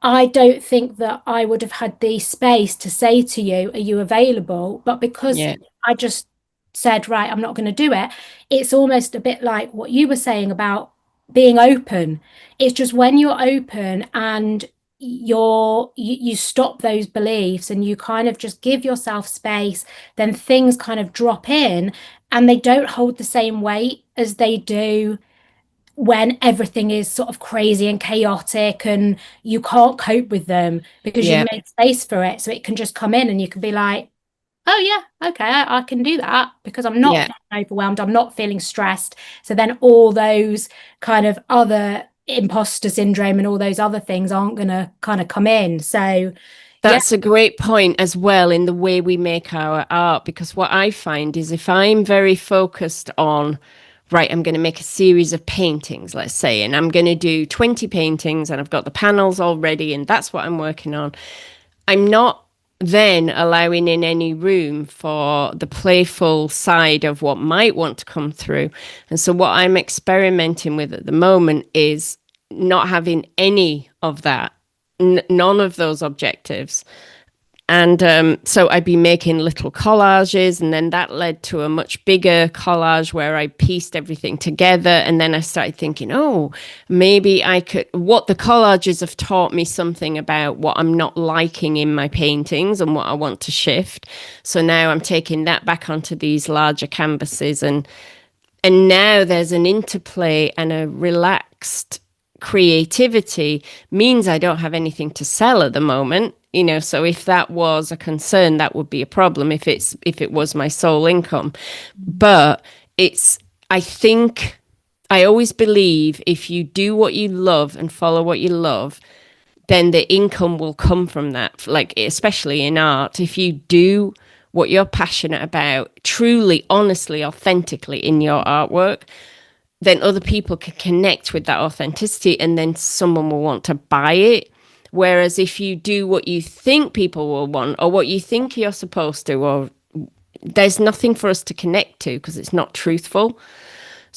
I don't think that I would have had the space to say to you, are you available? But because yeah, I just said, right, I'm not going to do it, it's almost a bit like what you were saying about being open. It's just when you're open and you stop those beliefs and you kind of just give yourself space, then things kind of drop in and they don't hold the same weight as they do when everything is sort of crazy and chaotic and you can't cope with them because you've yeah. made space for it. So it can just come in and you can be like, oh, yeah, okay, I can do that because I'm not Yeah. feeling overwhelmed. I'm not feeling stressed. So then all those kind of other imposter syndrome and all those other things aren't going to kind of come in. So, yeah, That's a great point as well in the way we make our art, because what I find is if I'm very focused on, right, I'm going to make a series of paintings, let's say, and I'm going to do 20 paintings and I've got the panels all ready and that's what I'm working on, I'm not then allowing in any room for the playful side of what might want to come through. And so what I'm experimenting with at the moment is not having any of that, none of those objectives. And so I'd be making little collages, and then that led to a much bigger collage where I pieced everything together. And then I started thinking, oh, maybe I could, what the collages have taught me something about what I'm not liking in my paintings and what I want to shift. So now I'm taking that back onto these larger canvases. And now there's an interplay and a relaxed creativity means I don't have anything to sell at the moment. So if that was a concern, that would be a problem if it was my sole income. But I think I always believe if you do what you love and follow what you love, then the income will come from that. Like, especially in art, if you do what you're passionate about, truly, honestly, authentically in your artwork, then other people can connect with that authenticity and then someone will want to buy it. Whereas if you do what you think people will want or what you think you're supposed to, or there's nothing for us to connect to because it's not truthful.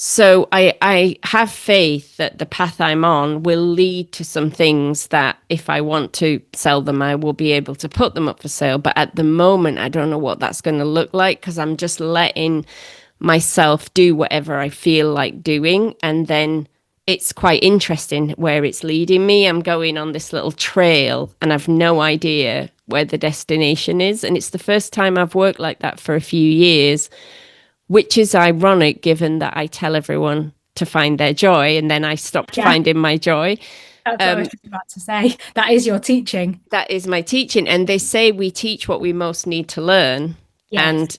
So I have faith that the path I'm on will lead to some things that if I want to sell them, I will be able to put them up for sale. But at the moment, I don't know what that's going to look like because I'm just letting myself do whatever I feel like doing. And then it's quite interesting where it's leading me. I'm going on this little trail and I've no idea where the destination is. And it's the first time I've worked like that for a few years, which is ironic given that I tell everyone to find their joy and then I stopped Yeah, finding my joy. that's what I was just about to say. That is your teaching. That is my teaching. And they say we teach what we most need to learn. Yes. And,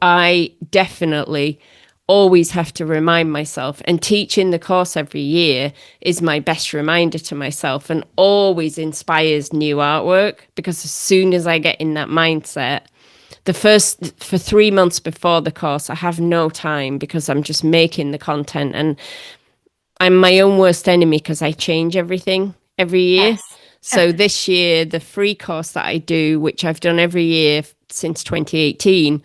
I definitely always have to remind myself, and teaching the course every year is my best reminder to myself and always inspires new artwork because as soon as I get in that mindset, for 3 months before the course, I have no time because I'm just making the content and I'm my own worst enemy because I change everything every year. Yes. So this year, the free course that I do, which I've done every year since 2018,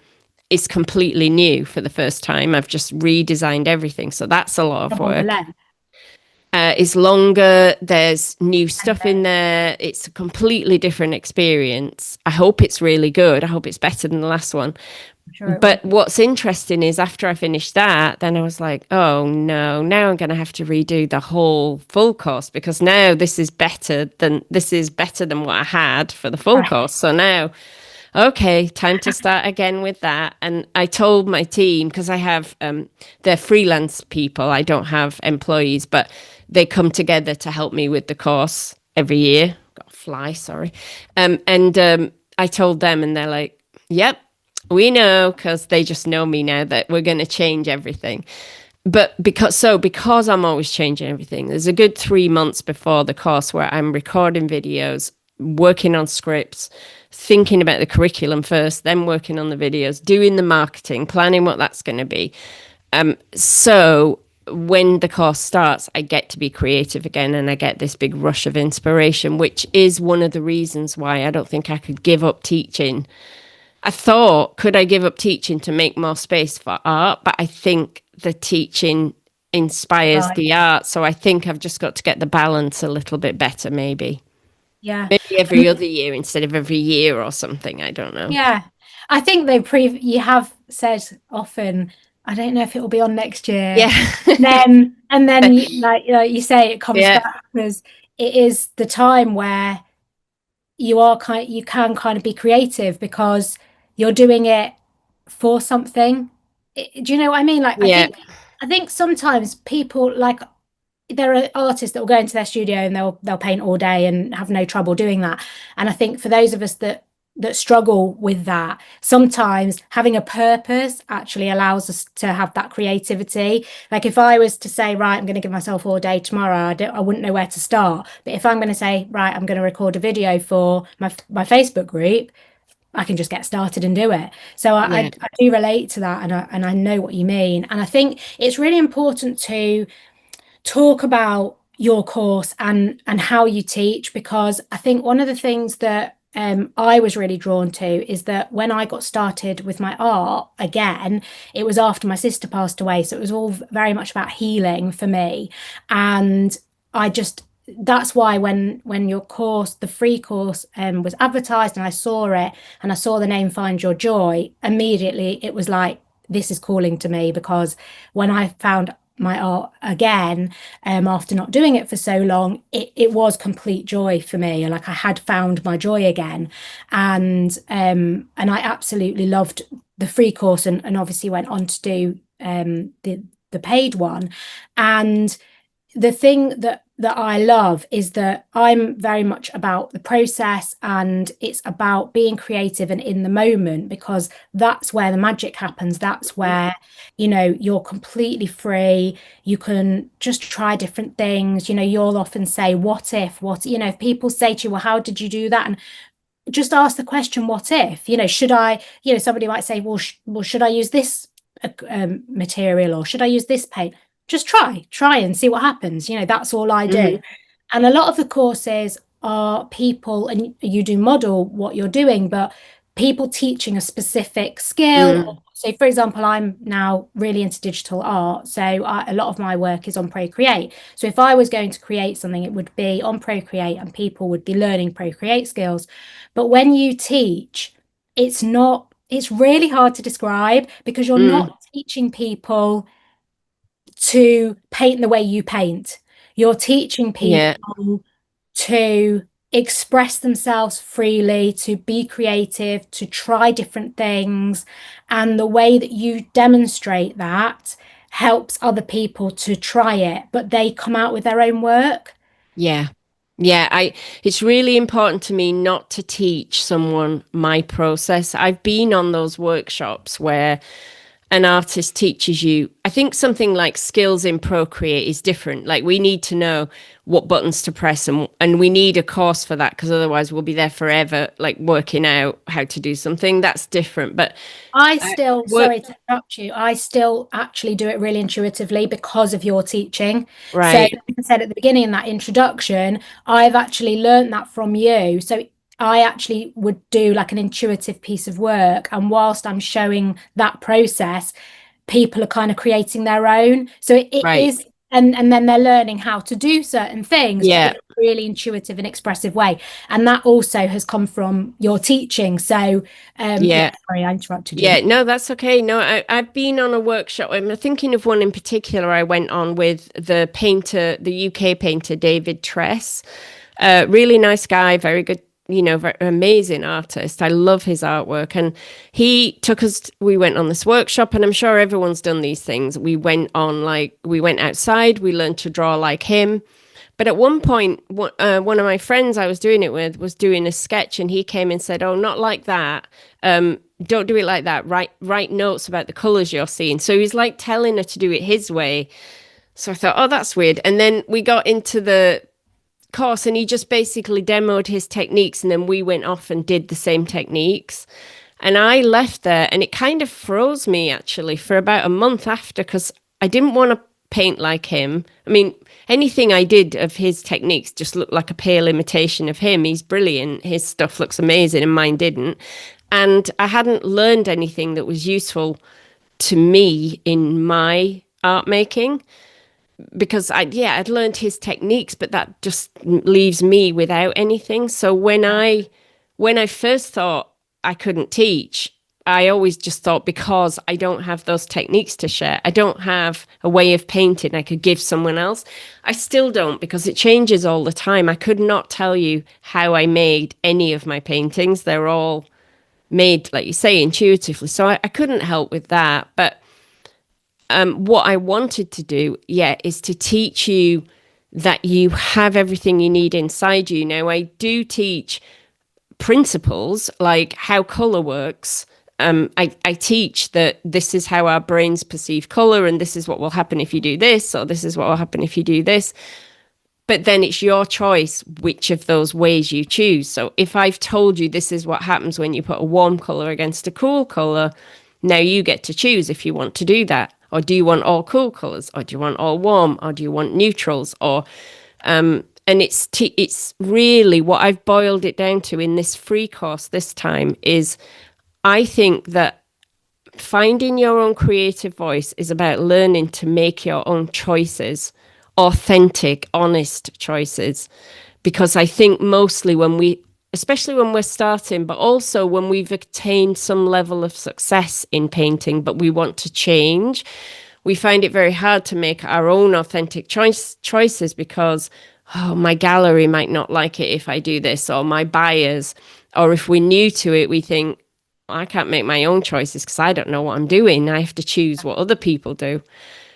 is completely new for the first time. I've just redesigned everything. So that's a lot of Double the work. length. It's longer. There's new And stuff in there. It's a completely different experience. I hope it's really good. I hope it's better than the last one. I'm sure it will. But what's interesting is after I finished that, then I was like, oh no, now I'm going to have to redo the whole full course because now this is better than what I had for the full Right. course. So now, okay, time to start again with that. And I told my team because I have they're freelance people. I don't have employees, but they come together to help me with the course every year. Got a fly, sorry. And I told them, and they're like, "Yep, we know," because they just know me now that we're going to change everything. But because I'm always changing everything, there's a good 3 months before the course where I'm recording videos, working on scripts, thinking about the curriculum first, then working on the videos, doing the marketing, planning what that's going to be. So when the course starts, I get to be creative again and I get this big rush of inspiration, which is one of the reasons why I don't think I could give up teaching. I thought, could I give up teaching to make more space for art? But I think the teaching inspires Right. the art. So I think I've just got to get the balance a little bit better, maybe. Yeah. Maybe every other year instead of every year or something. I don't know. Yeah. I think you have said often, I don't know if it will be on next year. Yeah. And then like you say, it comes Yeah. back because it is the time where you can kind of be creative because you're doing it for something. Do you know what I mean? Like Yeah. I think sometimes people like there are artists that will go into their studio and they'll paint all day and have no trouble doing that. And I think for those of us that struggle with that, sometimes having a purpose actually allows us to have that creativity. Like if I was to say, right, I'm going to give myself all day tomorrow, I wouldn't know where to start. But if I'm going to say, right, I'm going to record a video for my Facebook group, I can just get started and do it. So Yeah. I do relate to that, and I know what you mean. And I think it's really important to talk about your course and how you teach, because I think one of the things that I was really drawn to is that when I got started with my art again, it was after my sister passed away. So it was all very much about healing for me. And I just that's why when your course, the free course, was advertised and I saw it and I saw the name Find Your Joy, immediately it was like, this is calling to me, because when I found my art again, after not doing it for so long, it was complete joy for me. Like I had found my joy again. And I absolutely loved the free course, and obviously went on to do the paid one. And the thing that I love is that I'm very much about the process, and it's about being creative and in the moment, because that's where the magic happens. That's where, you're completely free. You can just try different things. You'll often say, what if people say to you, well, how did you do that? And just ask the question, what if, should I, somebody might say, well, should I use this material, or should I use this paint? Just try and see what happens. That's all I do. Mhm. And a lot of the courses are people, and you do model what you're doing, but people teaching a specific skill. Mm. So, for example, I'm now really into digital art. So, a lot of my work is on Procreate. So, if I was going to create something, it would be on Procreate and people would be learning Procreate skills. But when you teach, it's really hard to describe because you're Mm. not teaching people to paint the way you paint. You're teaching Yeah. people to express themselves freely, to be creative, to try different things. And the way that you demonstrate that helps other people to try it, but they come out with their own work. Yeah. Yeah, it's really important to me not to teach someone my process. I've been on those workshops where an artist teaches you. I think something like skills in Procreate is different. Like we need to know what buttons to press and we need a course for that because otherwise we'll be there forever, like working out how to do something. That's different. But I I still, work sorry to interrupt you, I still actually do it really intuitively because of your teaching. So, like right, I said at the beginning in that introduction, I've actually learned that from you. So, I actually would do like an intuitive piece of work. And whilst I'm showing that process, people are kind of creating their own. So, it right. is, and then they're learning how to do certain things, but in Yeah, a really intuitive and expressive way. And that also has come from your teaching. So, yeah, yeah. sorry, I interrupted you. Yeah, no, that's okay. No, I've been on a workshop. I'm thinking of one in particular I went on with the painter, the UK painter, David Tress. Really nice guy, very good, very amazing artist. I love his artwork. And he took us, we went on this workshop, and I'm sure everyone's done these things. We went outside, we learned to draw like him. But at one point, one of my friends I was doing it with was doing a sketch, and he came and said, "Oh, not like that. Don't do it like that. Write notes about the colors you're seeing." So he's like telling her to do it his way. So I thought, "Oh, that's weird." And then we got into the course, and he just basically demoed his techniques, and then we went off and did the same techniques. And I left there, and it kind of froze me actually for about a month after because I didn't want to paint like him. I mean, anything I did of his techniques just looked like a pale imitation of him. He's brilliant. His stuff looks amazing, and mine didn't. And I hadn't learned anything that was useful to me in my art making because I'd learned his techniques, but that just leaves me without anything. So when I first thought I couldn't teach, I always just thought because I don't have those techniques to share, I don't have a way of painting I could give someone else. I still don't because it changes all the time. I could not tell you how I made any of my paintings. They're all made, like you say, intuitively. So I couldn't help with that. But what I wanted to do, is to teach you that you have everything you need inside you. Now, I do teach principles like how color works. I teach that this is how our brains perceive color, and this is what will happen if you do this, or this is what will happen if you do this. But then it's your choice which of those ways you choose. So if I've told you this is what happens when you put a warm color against a cool color, now you get to choose if you want to do that. Or do you want all cool colors? Or do you want all warm? Or do you want neutrals? Or and it's really what I've boiled it down to in this free course this time is I think that finding your own creative voice is about learning to make your own choices, authentic, honest choices. Because I think mostly especially when we're starting, but also when we've attained some level of success in painting, but we want to change, we find it very hard to make our own authentic choices because, oh, my gallery might not like it if I do this, or my buyers, or if we're new to it, we think, I can't make my own choices because I don't know what I'm doing. I have to choose what other people do.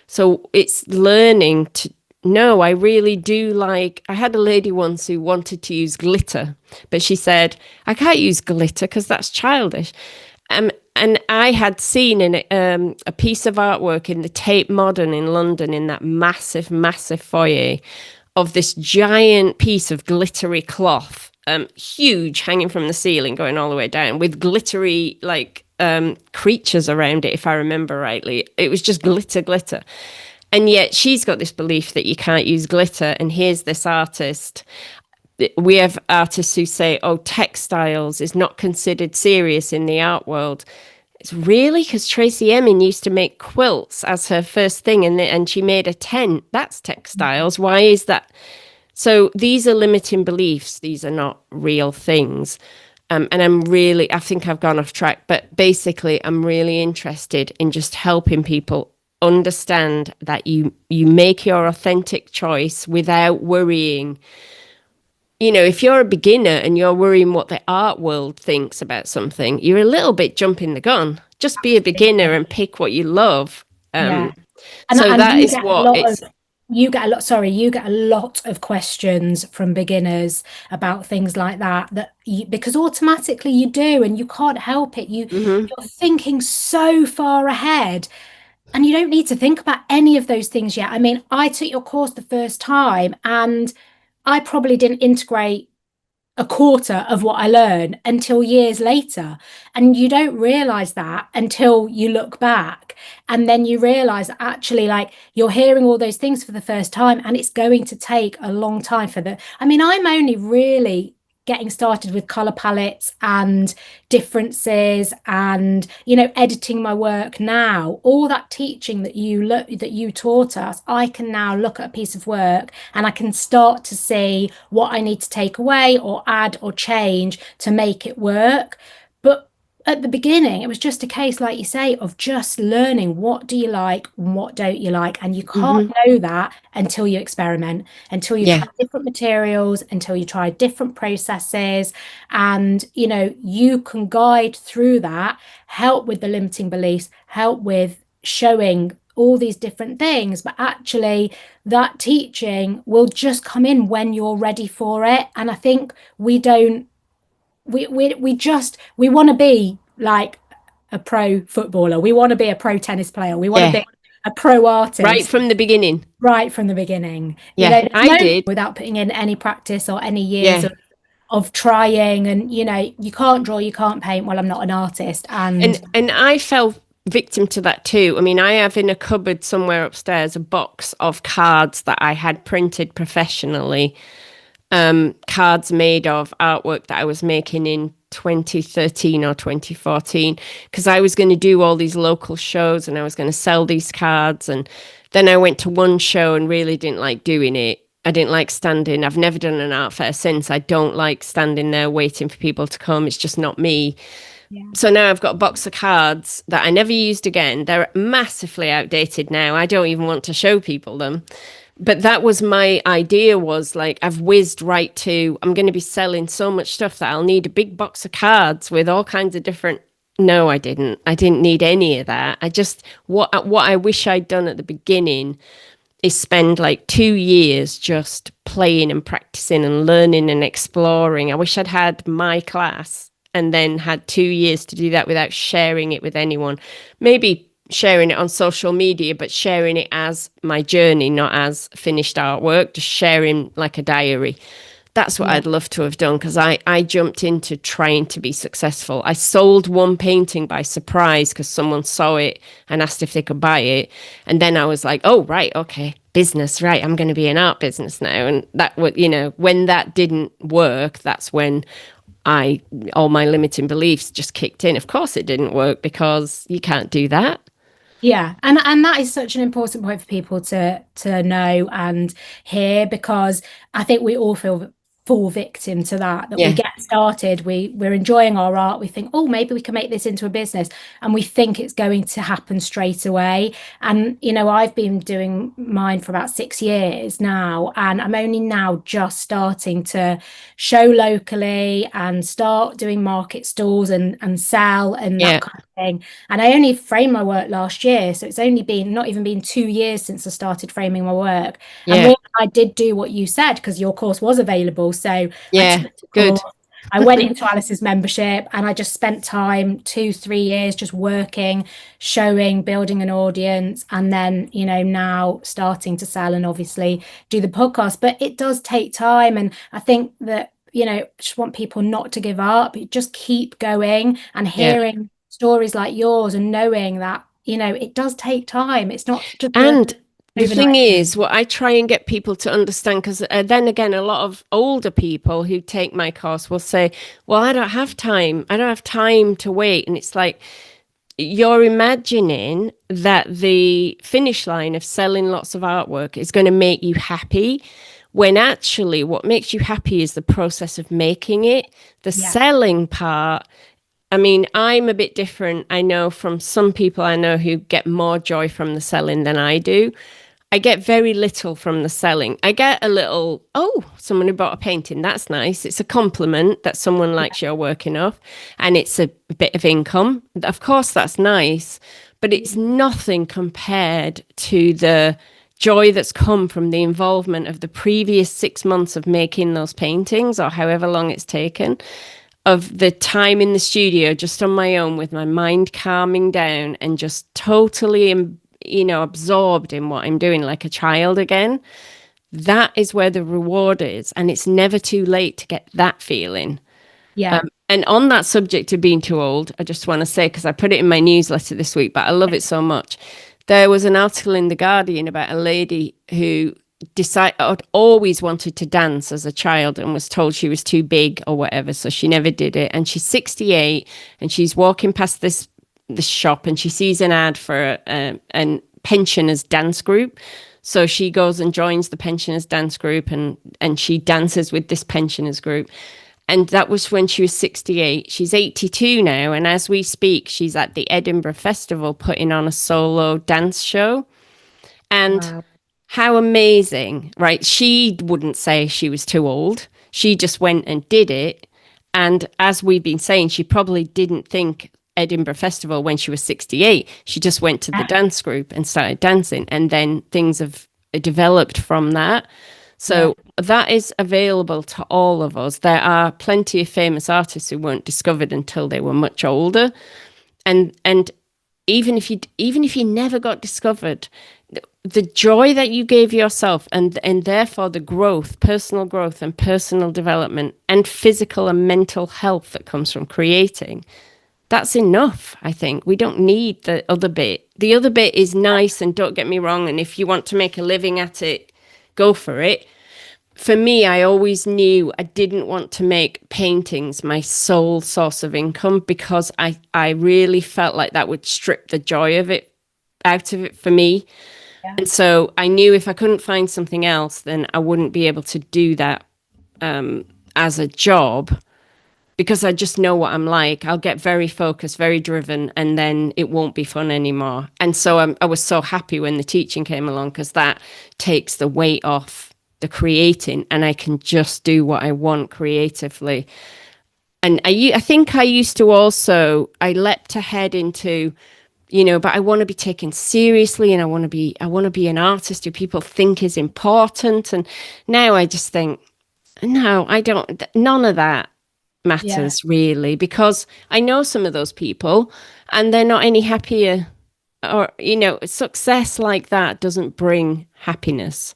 So it's learning to no, I really do like. I had a lady once who wanted to use glitter, but she said, I can't use glitter because that's childish. And I had seen in a piece of artwork in the Tate Modern in London in that massive, massive foyer of this giant piece of glittery cloth, huge, hanging from the ceiling, going all the way down with glittery, like, creatures around it, if I remember rightly. It was just glitter, glitter. And yet she's got this belief that you can't use glitter. And here's this artist. we have artists who say, oh, textiles is not considered serious in the art world. It's really because Tracy Emin used to make quilts as her first thing, and she made a tent. That's textiles. Why is that? So these are limiting beliefs. These are not real things. And I think I've gone off track, but basically I'm really interested in just helping people understand that you make your authentic choice without worrying. If you're a beginner and you're worrying what the art world thinks about something, you're a little bit jumping the gun. Just be a beginner and pick what you love. Yeah. So And that is what it's. you get a lot of questions from beginners about things like that because automatically you do, and you can't help it. Mhm. You're thinking so far ahead, and you don't need to think about any of those things yet. I mean, I took your course the first time, and I probably didn't integrate a quarter of what I learned until years later. And you don't realize that until you look back. And then you realize that actually, like, you're hearing all those things for the first time, and it's going to take a long time I mean, I'm only really getting started with color palettes and differences and editing my work now. All that teaching that you taught us, I can now look at a piece of work and I can start to see what I need to take away or add or change to make it work. But at the beginning, it was just a case, like you say, of just learning what do you like and what don't you like. And you can't Mhm. know that until you experiment, until you Yeah. try different materials, until you try different processes. And, you can guide through that, help with the limiting beliefs, help with showing all these different things. But actually, that teaching will just come in when you're ready for it. And I think we don't we want to be like a pro footballer. We want to be a pro tennis player. We want to Yeah. be a pro Right artist from the beginning. right from the beginning. Yeah, There's I no did. without putting in any practice or any years Yeah. of trying. And you can't draw, you can't paint. Well, I'm not an artist. And And I fell victim to that too. I mean, I have in a cupboard somewhere upstairs a box of cards that I had printed professionally, cards made of artwork that I was making in 2013 or 2014, because I was going to do all these local shows and I was going to sell these cards. And then I went to one show and really didn't like doing it. I didn't like standing. I've never done an art fair since. I don't like standing there waiting for people to come. It's just not me. yeah, So now I've got a box of cards that I never used again. They're massively outdated now. I don't even want to show people them. But that was my idea, was like, I've whizzed right to, I'm going to be selling so much stuff that I'll need a big box of cards with all kinds of different. No, I didn't. I didn't need any of that. I just, what I wish I'd done at the beginning is spend like 2 years just playing and practicing and learning and exploring. I wish I'd had my class and then had 2 years to do that without sharing it with anyone. Maybe sharing it on social media, but sharing it as my journey, not as finished artwork, just sharing like a diary. That's what yeah, I'd love to have done, because I jumped into trying to be successful. I sold one painting by surprise because someone saw it and asked if they could buy it. And then I was like, oh, right, okay, business, right. I'm going to be an art business now. And that would, when that didn't work, that's when all my limiting beliefs just kicked in. Of course it didn't work, because you can't do that. yeah. And that is such an important point for people to know and hear, because I think we all fall victim to that we Yeah, get started, we're enjoying our art, we think, oh, maybe we can make this into a business, and we think it's going to happen straight away. And I've been doing mine for about 6 years now, and I'm only now just starting to show locally and start doing market stalls and sell and that yeah, kind of thing. And I only framed my work last year, so it's only been not even been 2 years since I started framing my work. And yeah, really, I did do what you said, because your course was available. So I yeah. took the course, Good. I went into Alice's membership, and I just spent time 2, 3 years just working, showing, building an audience, and then, now starting to sell and obviously do the podcast. But it does take time. And I think that, just want people not to give up, just keep going, and Yeah. hearing stories like yours and knowing that, it does take time. It's not just And The thing overnight is, thing. what I try and get people to understand, because then again, a lot of older people who take my course will say, well, I don't have time. I don't have time to wait. And it's like, you're imagining that the finish line of selling lots of artwork is going to make you happy, when actually what makes you happy is the process of making it. The Yeah, selling part, I mean, I'm a bit different. I know from some people I know who get more joy from the selling than I do. I get very little from the selling. I get a little, oh, someone who bought a painting. That's nice. It's a compliment that someone yeah, likes your work enough, and it's a bit of income. Of course, that's nice, but it's nothing compared to the joy that's come from the involvement of the previous 6 months of making those paintings, or however long it's taken, of the time in the studio just on my own with my mind calming down and just totally, absorbed in what I'm doing like a child again. That is where the reward is. And it's never too late to get that feeling. yeah. And on that subject of being too old, I just want to say, because I put it in my newsletter this week, but I love it so much. There was an article in The Guardian about a lady who decided always wanted to dance as a child and was told she was too big or whatever, so she never did it. And she's 68 and she's walking past this shop and she sees an ad for a pensioners dance group. So she goes and joins the pensioners dance group and she dances with this pensioners group. And that was when she was 68. She's 82 now. And as we speak, she's at the Edinburgh Festival putting on a solo dance show. And Wow. how amazing, right? She wouldn't say she was too old. She just went and did it. And as we've been saying, she probably didn't think Edinburgh Festival when she was 68. She just went to the Yeah, dance group and started dancing. And then things have developed from that. yeah, So that is available to all of us. There are plenty of famous artists who weren't discovered until they were much older. And even if you never got discovered, the joy that you gave yourself and therefore the growth, personal growth and personal development and physical and mental health that comes from creating, that's enough. I think we don't need the other bit. The other bit is nice, and don't get me wrong, and if you want to make a living at it, go for it. For me, I always knew I didn't want to make paintings my sole source of income, because I really felt like that would strip the joy of it out of it for me. yeah, And so I knew if I couldn't find something else, then I wouldn't be able to do that as a job, because I just know what I'm like. I'll get very focused, very driven, and then it won't be fun anymore. And so I was so happy when the teaching came along, because that takes the weight off the creating and I can just do what I want creatively. And I think I used to also, I leapt ahead into, but I want to be taken seriously and I want to be an artist who people think is important. And now I just think, no, I don't, none of that yeah. matters really, because I know some of those people and they're not any happier, or success like that doesn't bring happiness.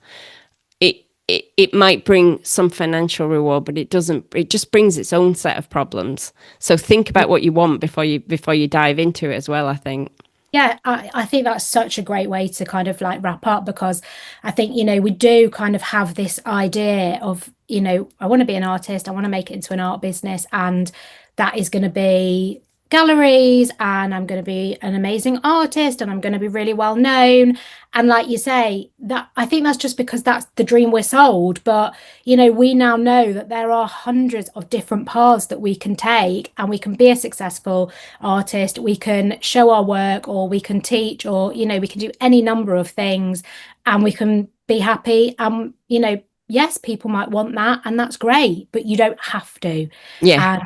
It might bring some financial reward, but it doesn't. It just brings its own set of problems. So think about what you want before you dive into it as well, I think. Yeah, I think that's such a great way to kind of like wrap up, because I think, we do kind of have this idea of, I want to be an artist, I want to make it into an art business, and that is going to be galleries, and I'm going to be an amazing artist, and I'm going to be really well known. And like you say, that I think that's just because that's the dream we're sold. But, we now know that there are hundreds of different paths that we can take, and we can be a successful artist, we can show our work, or we can teach, or we can do any number of things, and we can be happy. Yes, people might want that, and that's great, but you don't have to. Yeah. And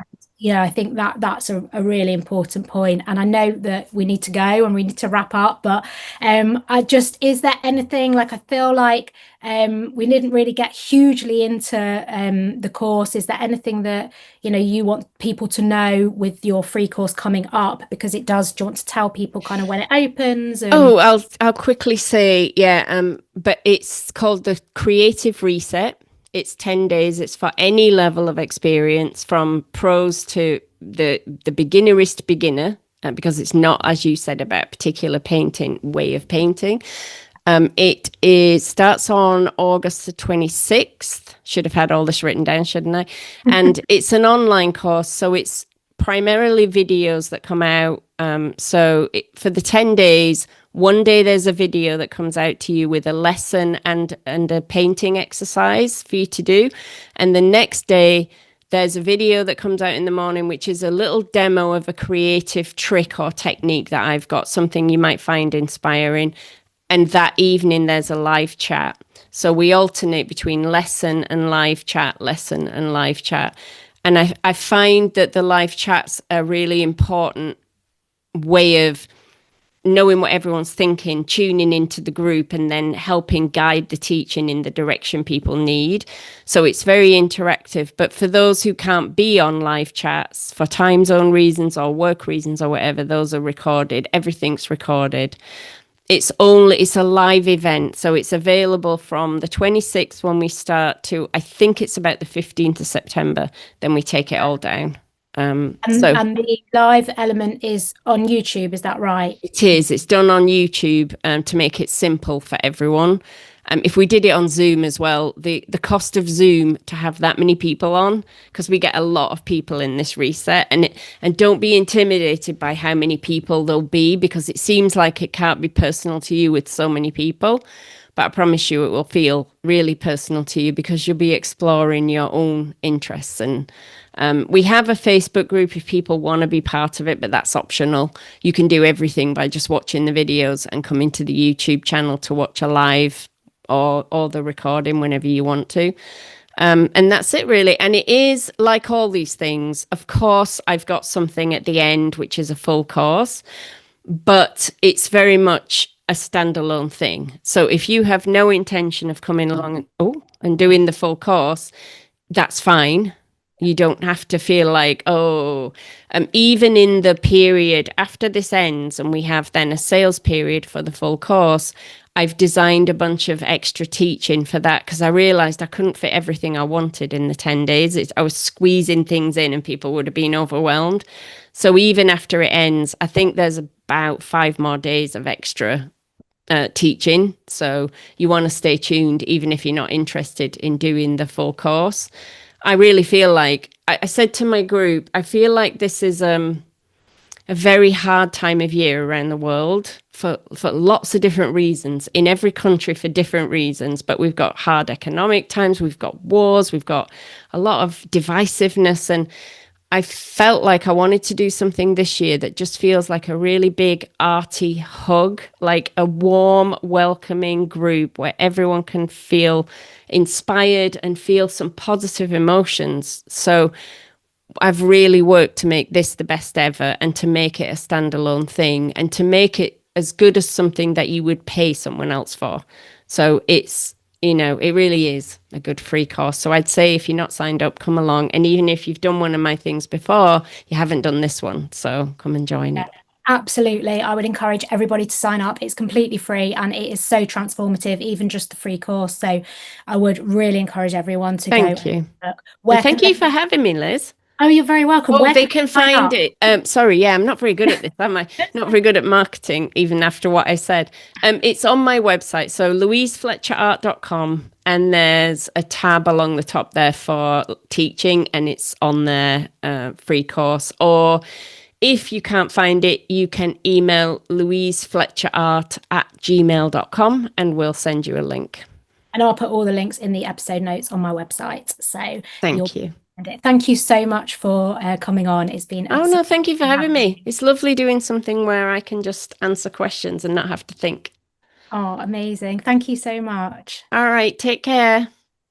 I think that that's a really important point. And I know that we need to go and we need to wrap up, but I just, is there anything, like, I feel like we didn't really get hugely into the course. Is there anything that you want people to know with your free course coming up? Because it does, do you want to tell people kind of when it opens? And Oh, I'll quickly say, yeah, but it's called the Creative Reset. It's 10 days. It's for any level of experience, from pros to the beginnerist beginner, because it's not, as you said, about a particular painting way of painting. Starts on August the 26th. Should have had all this written down, shouldn't I? And it's an online course, so it's primarily videos that come out. For the 10 days, one day there's a video that comes out to you with a lesson and a painting exercise for you to do. And the next day, there's a video that comes out in the morning, which is a little demo of a creative trick or technique that I've got, something you might find inspiring. And that evening, there's a live chat. So we alternate between lesson and live chat, lesson and live chat. And I find that the live chat's a really important way of knowing what everyone's thinking, tuning into the group, and then helping guide the teaching in the direction people need. So it's very interactive. But for those who can't be on live chats for time zone reasons or work reasons or whatever, those are recorded. Everything's recorded. It's a live event, so it's available from the 26th when we start to, I think it's about the 15th of September, then we take it all down. And the live element is on YouTube, is that right? It is. It's done on YouTube to make it simple for everyone. If we did it on Zoom as well, the cost of Zoom to have that many people on, because we get a lot of people in this reset, and don't be intimidated by how many people there'll be, because it seems like it can't be personal to you with so many people. But I promise you it will feel really personal to you because you'll be exploring your own interests. And we have a Facebook group if people want to be part of it, but that's optional. You can do everything by just watching the videos and coming to the YouTube channel to watch a live or the recording whenever you want to. And that's it really. And it is like all these things. Of course, I've got something at the end, which is a full course, but it's very much a standalone thing. So if you have no intention of coming along and doing the full course, that's fine. You don't have to feel like, even in the period after this ends and we have then a sales period for the full course, I've designed a bunch of extra teaching for that because I realized I couldn't fit everything I wanted in the 10 days. I was squeezing things in and people would have been overwhelmed. So even after it ends, I think there's about 5 more days of extra teaching. So you want to stay tuned even if you're not interested in doing the full course. I really feel like, I said to my group, I feel like this is a very hard time of year around the world for lots of different reasons, in every country for different reasons. But we've got hard economic times, we've got wars, we've got a lot of divisiveness. And I felt like I wanted to do something this year that just feels like a really big arty hug, like a warm, welcoming group where everyone can feel inspired and feel some positive emotions. So I've really worked to make this the best ever and to make it a standalone thing and to make it as good as something that you would pay someone else for. So it's, it really is a good free course. So I'd say if you're not signed up, come along. And even if you've done one of my things before, you haven't done this one. So come and join it. Absolutely. I would encourage everybody to sign up. It's completely free and it is so transformative, even just the free course. So I would really encourage everyone to go. Thank you. Well, thank you for having me, Liz. Oh, you're very welcome. Well, they can find it. I'm not very good at this, am I? Not very good at marketing, even after what I said. It's on my website, so louisefletcherart.com, and there's a tab along the top there for teaching, and it's on their free course. Or if you can't find it, you can email louisefletcherart@gmail.com, and we'll send you a link. And I'll put all the links in the episode notes on my website. So thank you. Thank you so much for coming on. It's been no, thank you for having me. It's lovely doing something where I can just answer questions and not have to think. Oh, amazing. Thank you so much. All right, take care.